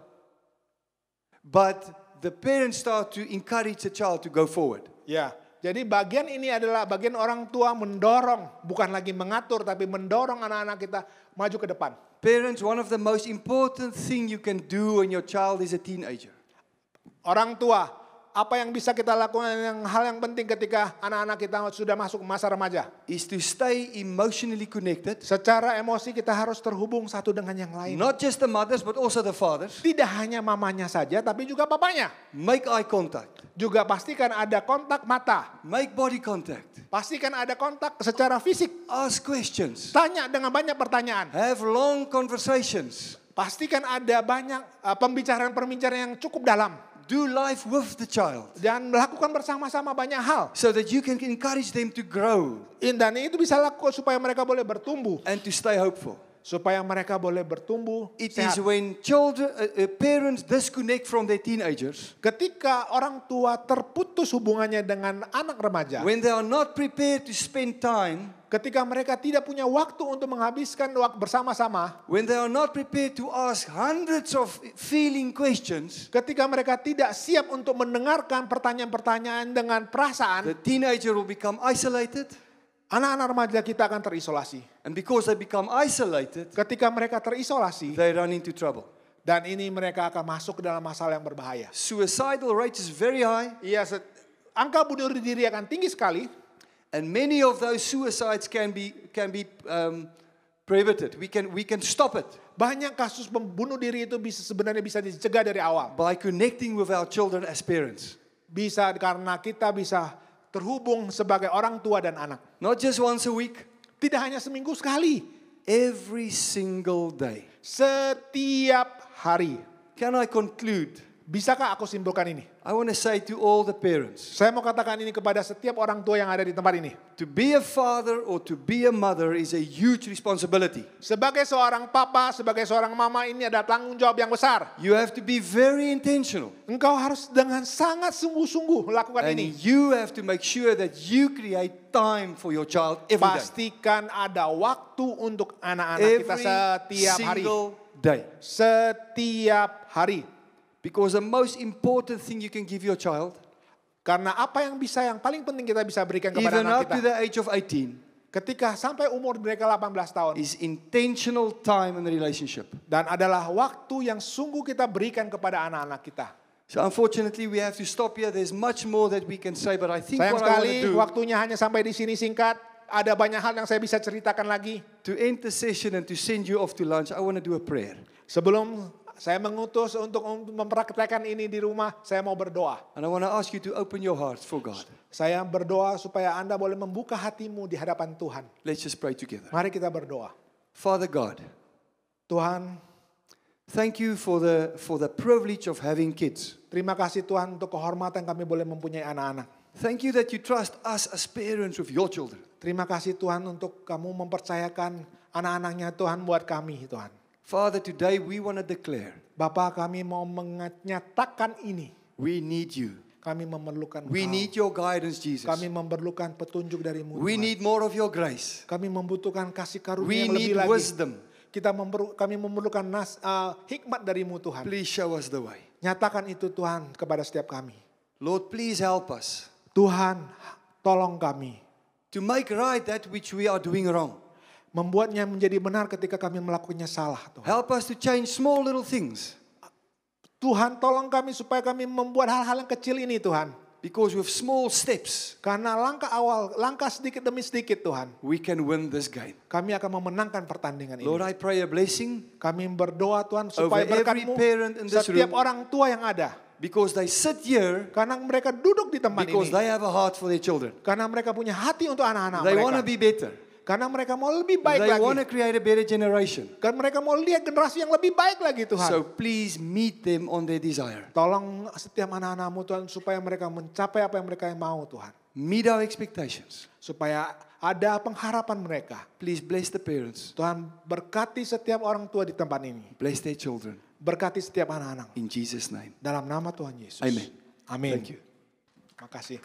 but the parents start to encourage the child to go forward. Ya, jadi bagian ini adalah bagian orang tua mendorong, bukan lagi mengatur, tapi mendorong anak-anak kita maju ke depan. Parents, one of the most important thing you can do when your child is a teenager Orang tua, apa yang bisa kita lakukan, hal yang penting ketika anak-anak kita sudah masuk masa remaja? is to stay emotionally connected. Secara emosi kita harus terhubung satu dengan yang lain. Not just the mothers, but also the fathers. Tidak hanya mamanya saja, tapi juga papanya. Make eye contact. Juga pastikan ada kontak mata. Make body contact. Pastikan ada kontak secara fisik. Ask questions. Tanya dengan banyak pertanyaan. Have long conversations. Pastikan ada banyak pembicaraan-pembicaraan yang cukup dalam. Do life with the child Dan melakukan bersama-sama banyak hal. so that you can encourage them to grow Dan itu bisa lakukan supaya mereka boleh bertumbuh. and to stay hopeful. Supaya mereka boleh bertumbuh It sehat. is when children, parents disconnect from their teenagers, Ketika orang tua terputus hubungannya dengan anak remaja. when they are not prepared to spend time, Ketika mereka tidak punya waktu untuk menghabiskan waktu bersama-sama. when they are not prepared to ask hundreds of feeling questions, Ketika mereka tidak siap untuk mendengarkan pertanyaan-pertanyaan dengan perasaan. the teenager will become isolated. Anak-anak remaja kita akan terisolasi. And because they become isolated, Ketika mereka terisolasi. they run into trouble. Dan ini mereka akan masuk ke dalam masalah yang berbahaya. Suicidal rate is very high, Iya, angka bunuh diri akan tinggi sekali. and many of those suicides can be prohibited. We can stop it Banyak kasus pembunuh diri itu sebenarnya bisa dicegah dari awal. by connecting with our children as parents. Bisa karena kita bisa terhubung sebagai orang tua dan anak. Not just once a week, Tidak hanya seminggu sekali. every single day. Setiap hari. Can I conclude? Bisakah aku simpulkan ini? I want to say to all the parents, Saya mau katakan ini kepada setiap orang tua yang ada di tempat ini. to be a father or to be a mother is a huge responsibility. Sebagai seorang papa, sebagai seorang mama, ini adalah tanggung jawab yang besar. You have to be very intentional. Engkau harus dengan sangat sungguh-sungguh melakukan And ini. you have to make sure that you create time for your child every day. Pastikan ada waktu untuk anak-anak kita Every setiap hari. single day. Setiap hari. Because the most important thing you can give your child, Karena apa yang paling penting kita bisa berikan kepada even anak up to kita. the age of 18, Ketika sampai umur mereka 18 tahun. is intentional time in the relationship. Dan adalah waktu yang sungguh kita berikan kepada anak-anak kita. So unfortunately we have to stop here. There's much more that we can say, but I think Sayang what I want sekali to do waktunya hanya sampai di sini singkat. Ada banyak hal yang saya bisa ceritakan lagi. to end the session and to send you off to lunch, I want to do a prayer. Sebelum saya mengutus untuk mempraktekkan ini di rumah, saya mau berdoa. And I want to ask you to open your hearts for God. Saya berdoa supaya Anda boleh membuka hatimu di hadapan Tuhan. Let's just pray together. Mari kita berdoa. Father God, Tuhan, Thank you for the privilege of having kids. Terima kasih Tuhan untuk kehormatan kami boleh mempunyai anak-anak. Thank you that you trust us as parents with your children. Terima kasih Tuhan untuk kamu mempercayakan anak-anaknya Tuhan buat kami Tuhan. Father, today we want to declare, Bapa, kami mau menyatakan ini. we need you. Kami memerlukan We Engkau. need your guidance, Jesus. Kami memerlukan petunjuk darimu We Tuhan. need more of your grace. Kami membutuhkan kasih karunia We yang need lebih lagi. wisdom. Kami memerlukan hikmat darimu Tuhan. Please show us the way. Nyatakan itu Tuhan kepada setiap kami. Lord, please help us Tuhan, tolong kami. to make right that which we are doing wrong. Membuatnya menjadi benar ketika kami melakukannya salah Tuhan. Help us to change small little things. Tuhan, tolong kami supaya kami membuat hal-hal yang kecil ini Tuhan. Because with small steps, Karena langkah awal, langkah sedikit demi sedikit Tuhan. we can win this game. Kami akan memenangkan pertandingan ini. Lord, I pray a blessing Kami berdoa Tuhan supaya over every berkat-Mu parent in this setiap room. orang tua yang ada. Because they sit here Karena mereka duduk di tempat because ini. they have a heart for their children. Karena mereka punya hati untuk anak-anak They want to mereka. be better. Karena mereka mau lebih baik They want to lagi. create a better generation. Karena mereka mau lihat generasi yang lebih baik lagi Tuhan. So please meet them on their desire. Tolong setiap anak-anak-Mu Tuhan supaya mereka mencapai apa yang mereka mau Tuhan. Meet our expectations. Supaya ada pengharapan mereka. Please bless the parents. Tuhan berkati setiap orang tua di tempat ini. Bless their children. Berkati setiap anak-anak. In Jesus' name. Dalam nama Tuhan Yesus. Amen. Amin. Thank you. Makasih.